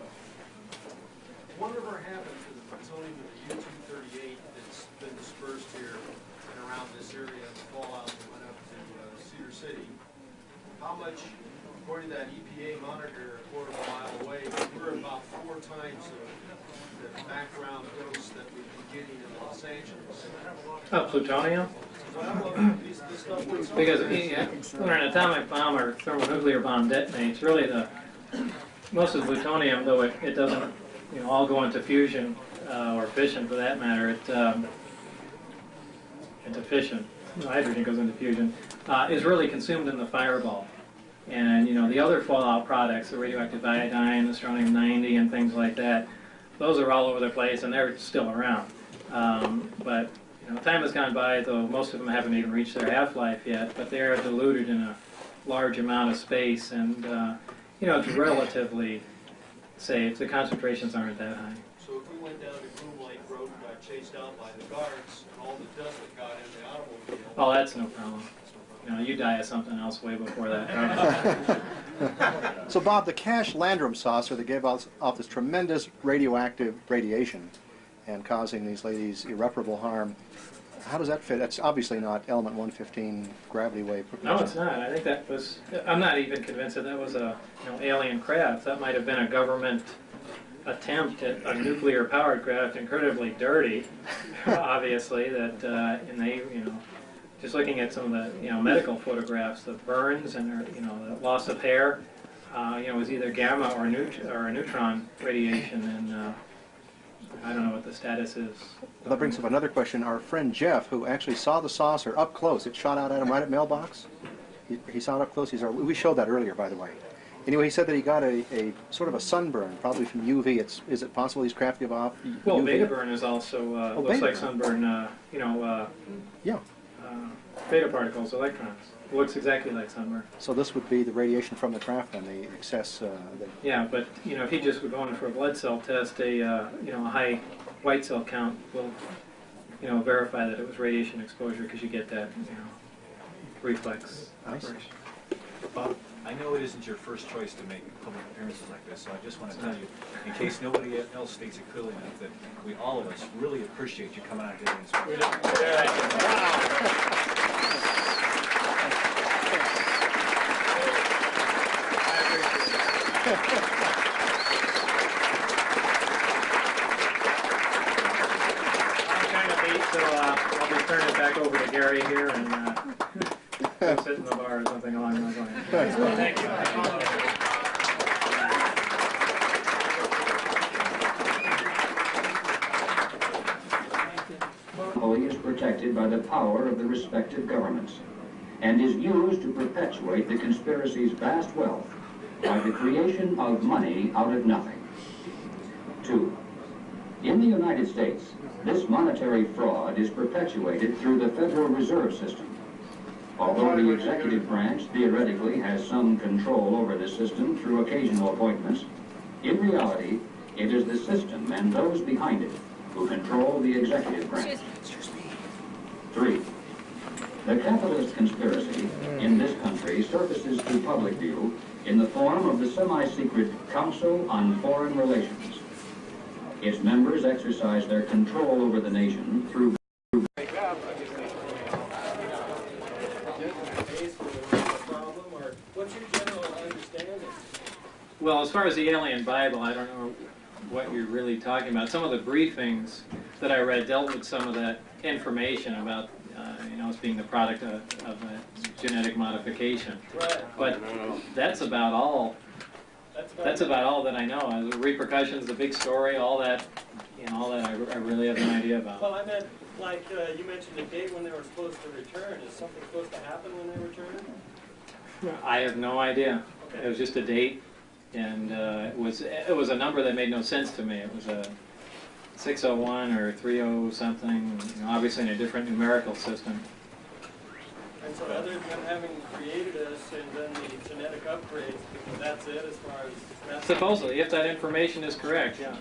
Whatever happened to the plutonium of the U-238 that's been dispersed here and around this area, the fallout that went up to Cedar City? How much, according to that EPA monitor a quarter of a mile away, we're about 4 times the background dose that we'd be getting in Los Angeles. Plutonium? Because when an atomic bomb or thermonuclear bomb detonates, really most of the plutonium, though it doesn't all go into fusion or fission for that matter, into fission, hydrogen goes into fusion, is really consumed in the fireball. And the other fallout products, the radioactive iodine, the strontium-90 and things like that, those are all over the place and they're still around. But time has gone by, though most of them haven't even reached their half-life yet, but they are diluted in a large amount of space, and you know, it's relatively safe. The concentrations aren't that high. So if we went down to Groom Lake Road and got chased out by the guards, and all the dust that got in the automobile... Oh, that's no problem. You know, you die of something else way before that. So, Bob, the Cash Landrum saucer that gave off this tremendous radioactive radiation and causing these ladies irreparable harm, how does that fit? That's obviously not element 115 gravity wave. No, it's not. I think that was... I'm not even convinced that that was a alien craft. That might have been a government attempt at a nuclear-powered craft, incredibly dirty, obviously, that, and they, you know, just looking at some of the, medical photographs, the burns and, the loss of hair, was either gamma or neutron radiation, and I don't know what the status is. Well, that brings up another question. Our friend Jeff, who actually saw the saucer up close, it shot out at him right at mailbox. He saw it up close. We showed that earlier, by the way. Anyway, he said that he got a sort of a sunburn, probably from UV. Is it possible these craft give off Well, UV? beta burn is also looks like sunburn. Yeah. Beta particles, electrons. It looks exactly like sunburn. So this would be the radiation from the craft, then the excess. Yeah, but if you just were going for a blood cell test, a high white cell count will verify that it was radiation exposure, because you get that reflex operation. Bob, I know it isn't your first choice to make public appearances like this, so I just want to tell you, in case nobody else states it clearly enough, that all of us really appreciate you coming out here and speaking. I'm kind of late, so I'll just turn it back over to Gary here and go sit in the bar or something along those lines. Thank you. Is protected by the power of the respective governments and is used to perpetuate the conspiracy's vast wealth by the creation of money out of nothing. 2. In the United States, this monetary fraud is perpetuated through the Federal Reserve System. Although the executive branch theoretically has some control over the system through occasional appointments, in reality, it is the system and those behind it who control the executive branch. 3. The capitalist conspiracy in this country surfaces to public view in the form of the semi-secret Council on Foreign Relations. Its members exercise their control over the nation through What's your general understanding? Well, as far as the alien Bible, I don't know what you're really talking about. Some of the briefings that I read dealt with some of that information about, us being the product of a genetic modification. Right. But that's about all. That's about all that I know. The repercussions, the big story, all that, all that I really have no idea about. Well, I meant, like, you mentioned the date when they were supposed to return. Is something supposed to happen when they return? I have no idea. It was just a date, and it was a number that made no sense to me. It was a 601 or 30 something, obviously in a different numerical system. And so other than having created us and then the genetic upgrades, that's it as far as... That's supposedly, if that information is correct, yeah.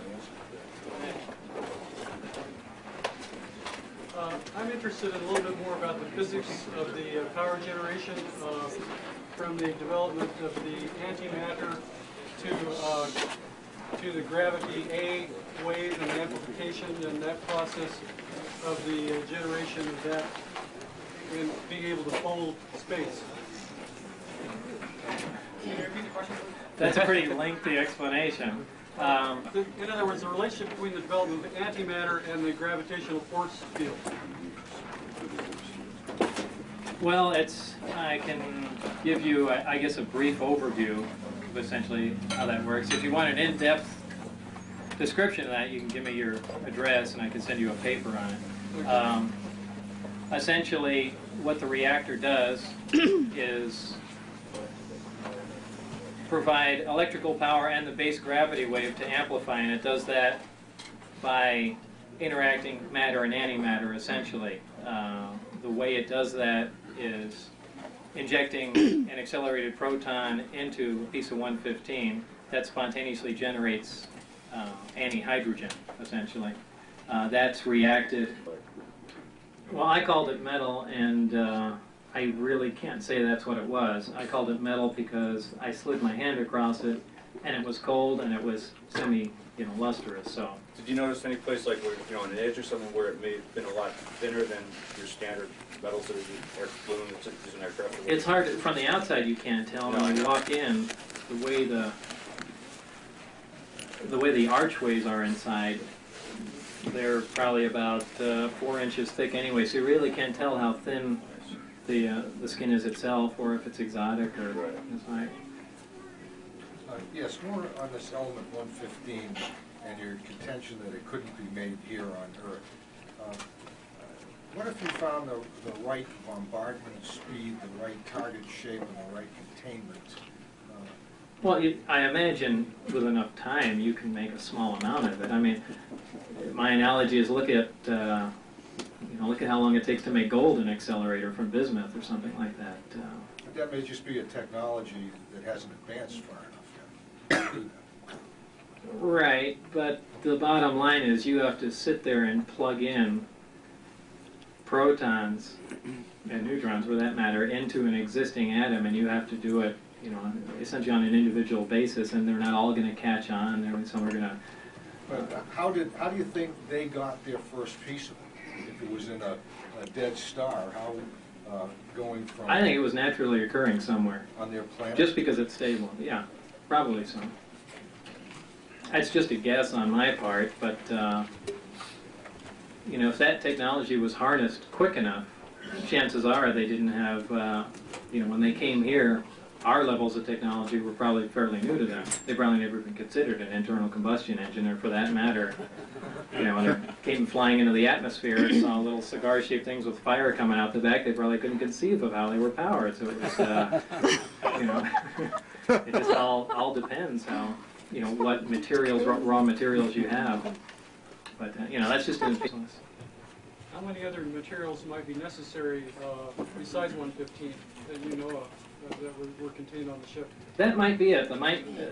I'm interested in a little bit more about the physics of the power generation from the development of the antimatter to the gravity A wave and the amplification and that process of the generation of that and being able to fold space. Can you repeat the question? That's a pretty lengthy explanation. In other words, the relationship between the development of antimatter and the gravitational force field. Well, I can give you, I guess, a brief overview of essentially how that works. If you want an in-depth description of that, you can give me your address and I can send you a paper on it. Essentially, what the reactor does is provide electrical power and the base gravity wave to amplify, and it does that by interacting matter and antimatter, essentially. The way it does that is injecting an accelerated proton into a piece of 115 that spontaneously generates antihydrogen, essentially. That's reacted. Well, I called it metal, and I really can't say that's what it was. I called it metal because I slid my hand across it, and it was cold, and it was lustrous. So. Did you notice any place like where, an edge or something where it may have been a lot thinner than your standard metals that are balloon that's used in aircraft? It's hard from the outside. You can't tell. When you walk in, the way the archways are inside, they're probably about 4 inches thick anyway. So you really can't tell how thin the skin is itself, or if it's exotic or inside. Yes, more on this element 115 and your contention that it couldn't be made here on Earth. What if you found the right bombardment speed, the right target shape, and the right containment? Well, I imagine with enough time you can make a small amount of it. I mean, my analogy is look at how long it takes to make gold in an accelerator from bismuth or something like that. That may just be a technology that hasn't advanced far enough yet. Right, but the bottom line is you have to sit there and plug in protons and neutrons, for that matter, into an existing atom, and you have to do it, essentially on an individual basis, and they're not all going to catch on. Some are going to. But how do you think they got their first piece of it? If it was in a dead star, how going from? I think it was naturally occurring somewhere on their planet. Just because it's stable, yeah, probably so. That's just a guess on my part, but if that technology was harnessed quick enough, chances are they didn't have, when they came here, our levels of technology were probably fairly new to them. They probably never even considered an internal combustion engine, or for that matter, when they came flying into the atmosphere and saw little cigar-shaped things with fire coming out the back, they probably couldn't conceive of how they were powered. So it was, it just all depends how, what materials, raw materials you have. But, that's just an business. How many other materials might be necessary besides 115 that you know of that were contained on the ship? That might be it.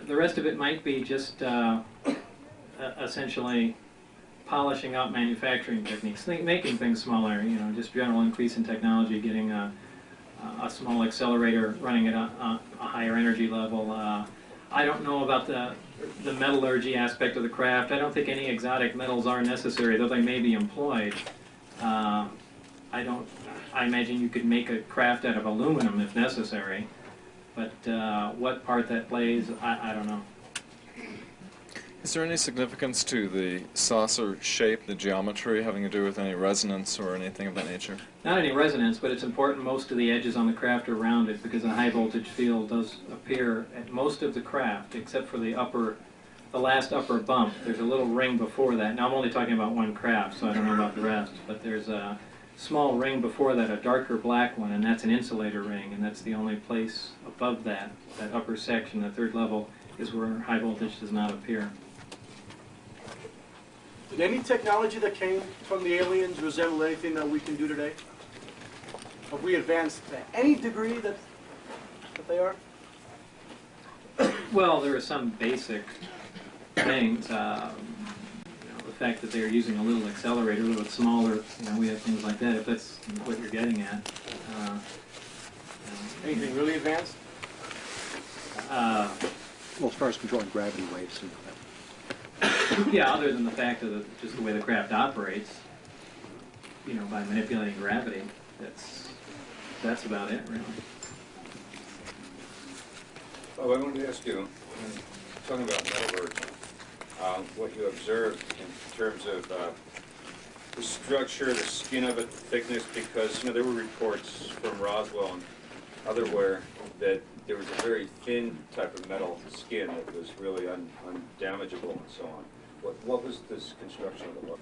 The rest of it might be just essentially polishing out manufacturing techniques, making things smaller. Just general increase in technology, getting a small accelerator running at a higher energy level. I don't know about the metallurgy aspect of the craft. I don't think any exotic metals are necessary, though they may be employed. I imagine you could make a craft out of aluminum if necessary, but what part that plays, I don't know. Is there any significance to the saucer shape, the geometry, having to do with any resonance or anything of that nature? Not any resonance, but it's important most of the edges on the craft are rounded, because a high voltage field does appear at most of the craft, except for the last upper bump. There's a little ring before that. Now I'm only talking about one craft, so I don't know about the rest, but there's a small ring before that, a darker black one, and that's an insulator ring, and that's the only place above that upper section, the third level, is where high voltage does not appear. Did any technology that came from the aliens resemble anything that we can do today? Have we advanced to any degree that they are? Well, there are some basic things. The fact that they're using a little accelerator, a little bit smaller, we have things like that, if that's what you're getting at. Anything really advanced? Well, as far as controlling gravity waves and yeah, other than the fact of just the way the craft operates, by manipulating gravity, that's about it, really. Oh, I wanted to ask you, talking about metallurgy, what you observed in terms of the structure, the skin of it, the thickness, because there were reports from Roswell and otherwhere that there was a very thin type of metal skin that was really undamageable and so on. What was this construction of the book?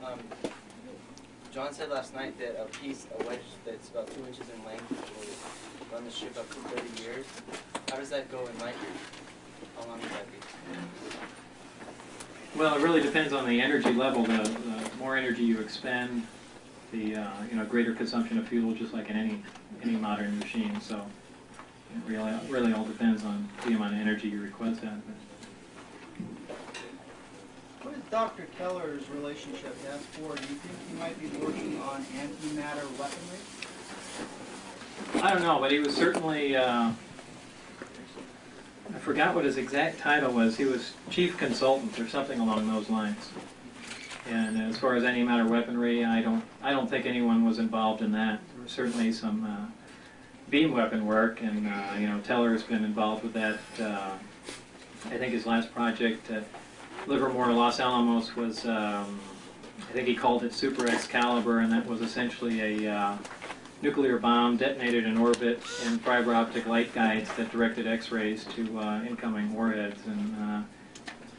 John said last night that a wedge that's about 2 inches in length will run the ship up to 30 years. How does that go in light years? How long would that be? Well, it really depends on the energy level. The more energy you expend, the greater consumption of fuel, just like in any modern machine. So really all depends on the amount of energy you request out of it. What is Dr. Keller's relationship to S4? Do you think he might be working on antimatter weaponry? I don't know, but he was certainly, I forgot what his exact title was. He was chief consultant or something along those lines. And as far as antimatter weaponry, I don't think anyone was involved in that. There was certainly some beam weapon work, and you know, Teller's been involved with that. I think his last project at Livermore, Los Alamos was, I think he called it Super Excalibur, and that was essentially a nuclear bomb detonated in orbit and fiber optic light guides that directed X-rays to incoming warheads. And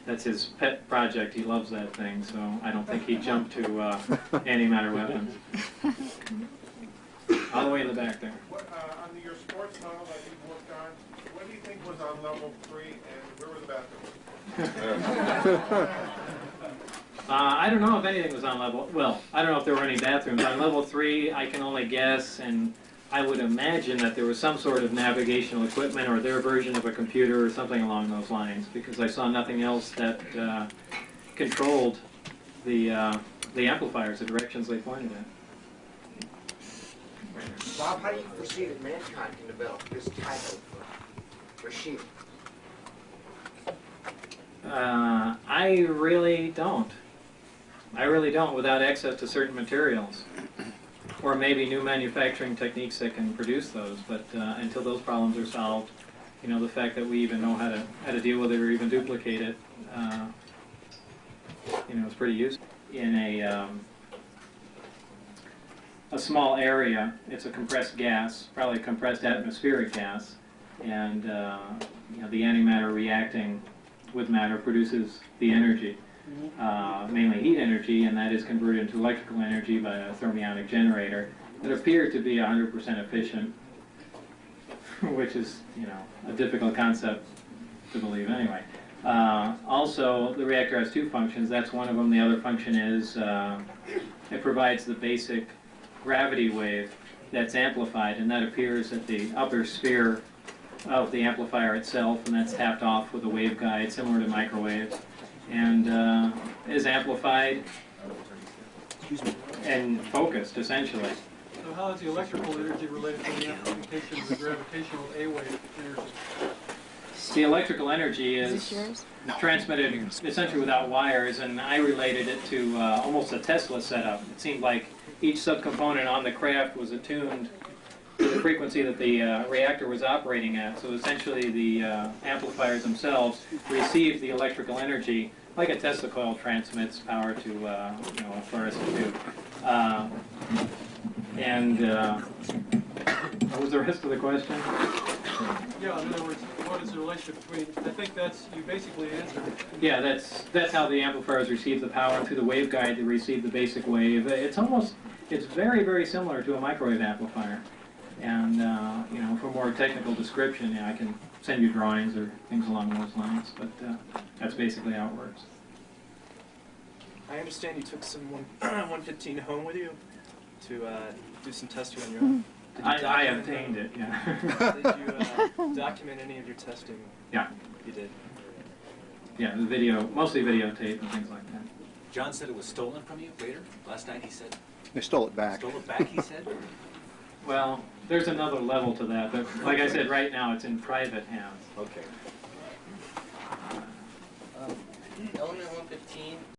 that's his pet project. He loves that thing, so I don't think he'd jump to antimatter weapons. All the way in the back there. What, on your sports tunnel that you worked on, what do you think was on level 3, and where were the bathrooms? I don't know if anything was on level, well, I don't know if there were any bathrooms. On level 3, I can only guess, and I would imagine that there was some sort of navigational equipment or their version of a computer or something along those lines, because I saw nothing else that controlled the amplifiers, the directions they pointed at. Bob, how do you foresee that mankind can develop this type of machine? I really don't. I really don't, without access to certain materials. Or maybe new manufacturing techniques that can produce those, but until those problems are solved, you know, the fact that we even know how to deal with it or even duplicate it, you know, is pretty useful. In a small area, it's a compressed gas, probably compressed atmospheric gas, and you know, the antimatter reacting with matter produces the energy. Mainly heat energy, and that is converted into electrical energy by a thermionic generator that appeared to be 100% efficient, which is, you know, a difficult concept to believe anyway. Also, the reactor has two functions. That's one of them. The other function is it provides the basic gravity wave that's amplified, and that appears at the upper sphere of the amplifier itself, and that's tapped off with a waveguide similar to microwaves, and is amplified and focused, essentially. So how is the electrical energy related to the amplification of the gravitational A-wave energy? The electrical energy is transmitted essentially without wires, and I related it to almost a Tesla setup. It seemed like each subcomponent on the craft was attuned to the frequency that the reactor was operating at. So essentially the amplifiers themselves receive the electrical energy like a Tesla coil transmits power to you know, a fluorescent tube. What was the rest of the question? Yeah, in other words, what is the relationship between, I think that's, you basically answered it. Yeah, that's how the amplifiers receive the power. Through the waveguide, they receive the basic wave. It's very, very similar to a microwave amplifier. And, you know, for more technical description, yeah, I can send you drawings or things along those lines, but that's basically how it works. I understand you took some 115 home with you to do some testing on your own. I obtained it, yeah. Did you document any of your testing? Yeah. You did? Yeah, the video, mostly videotape and things like that. John said it was stolen from you later. Last night he said. They stole it back. Stole it back, he said? Well, there's another level to that, but like I said, right now it's in private hands. Okay. Element 115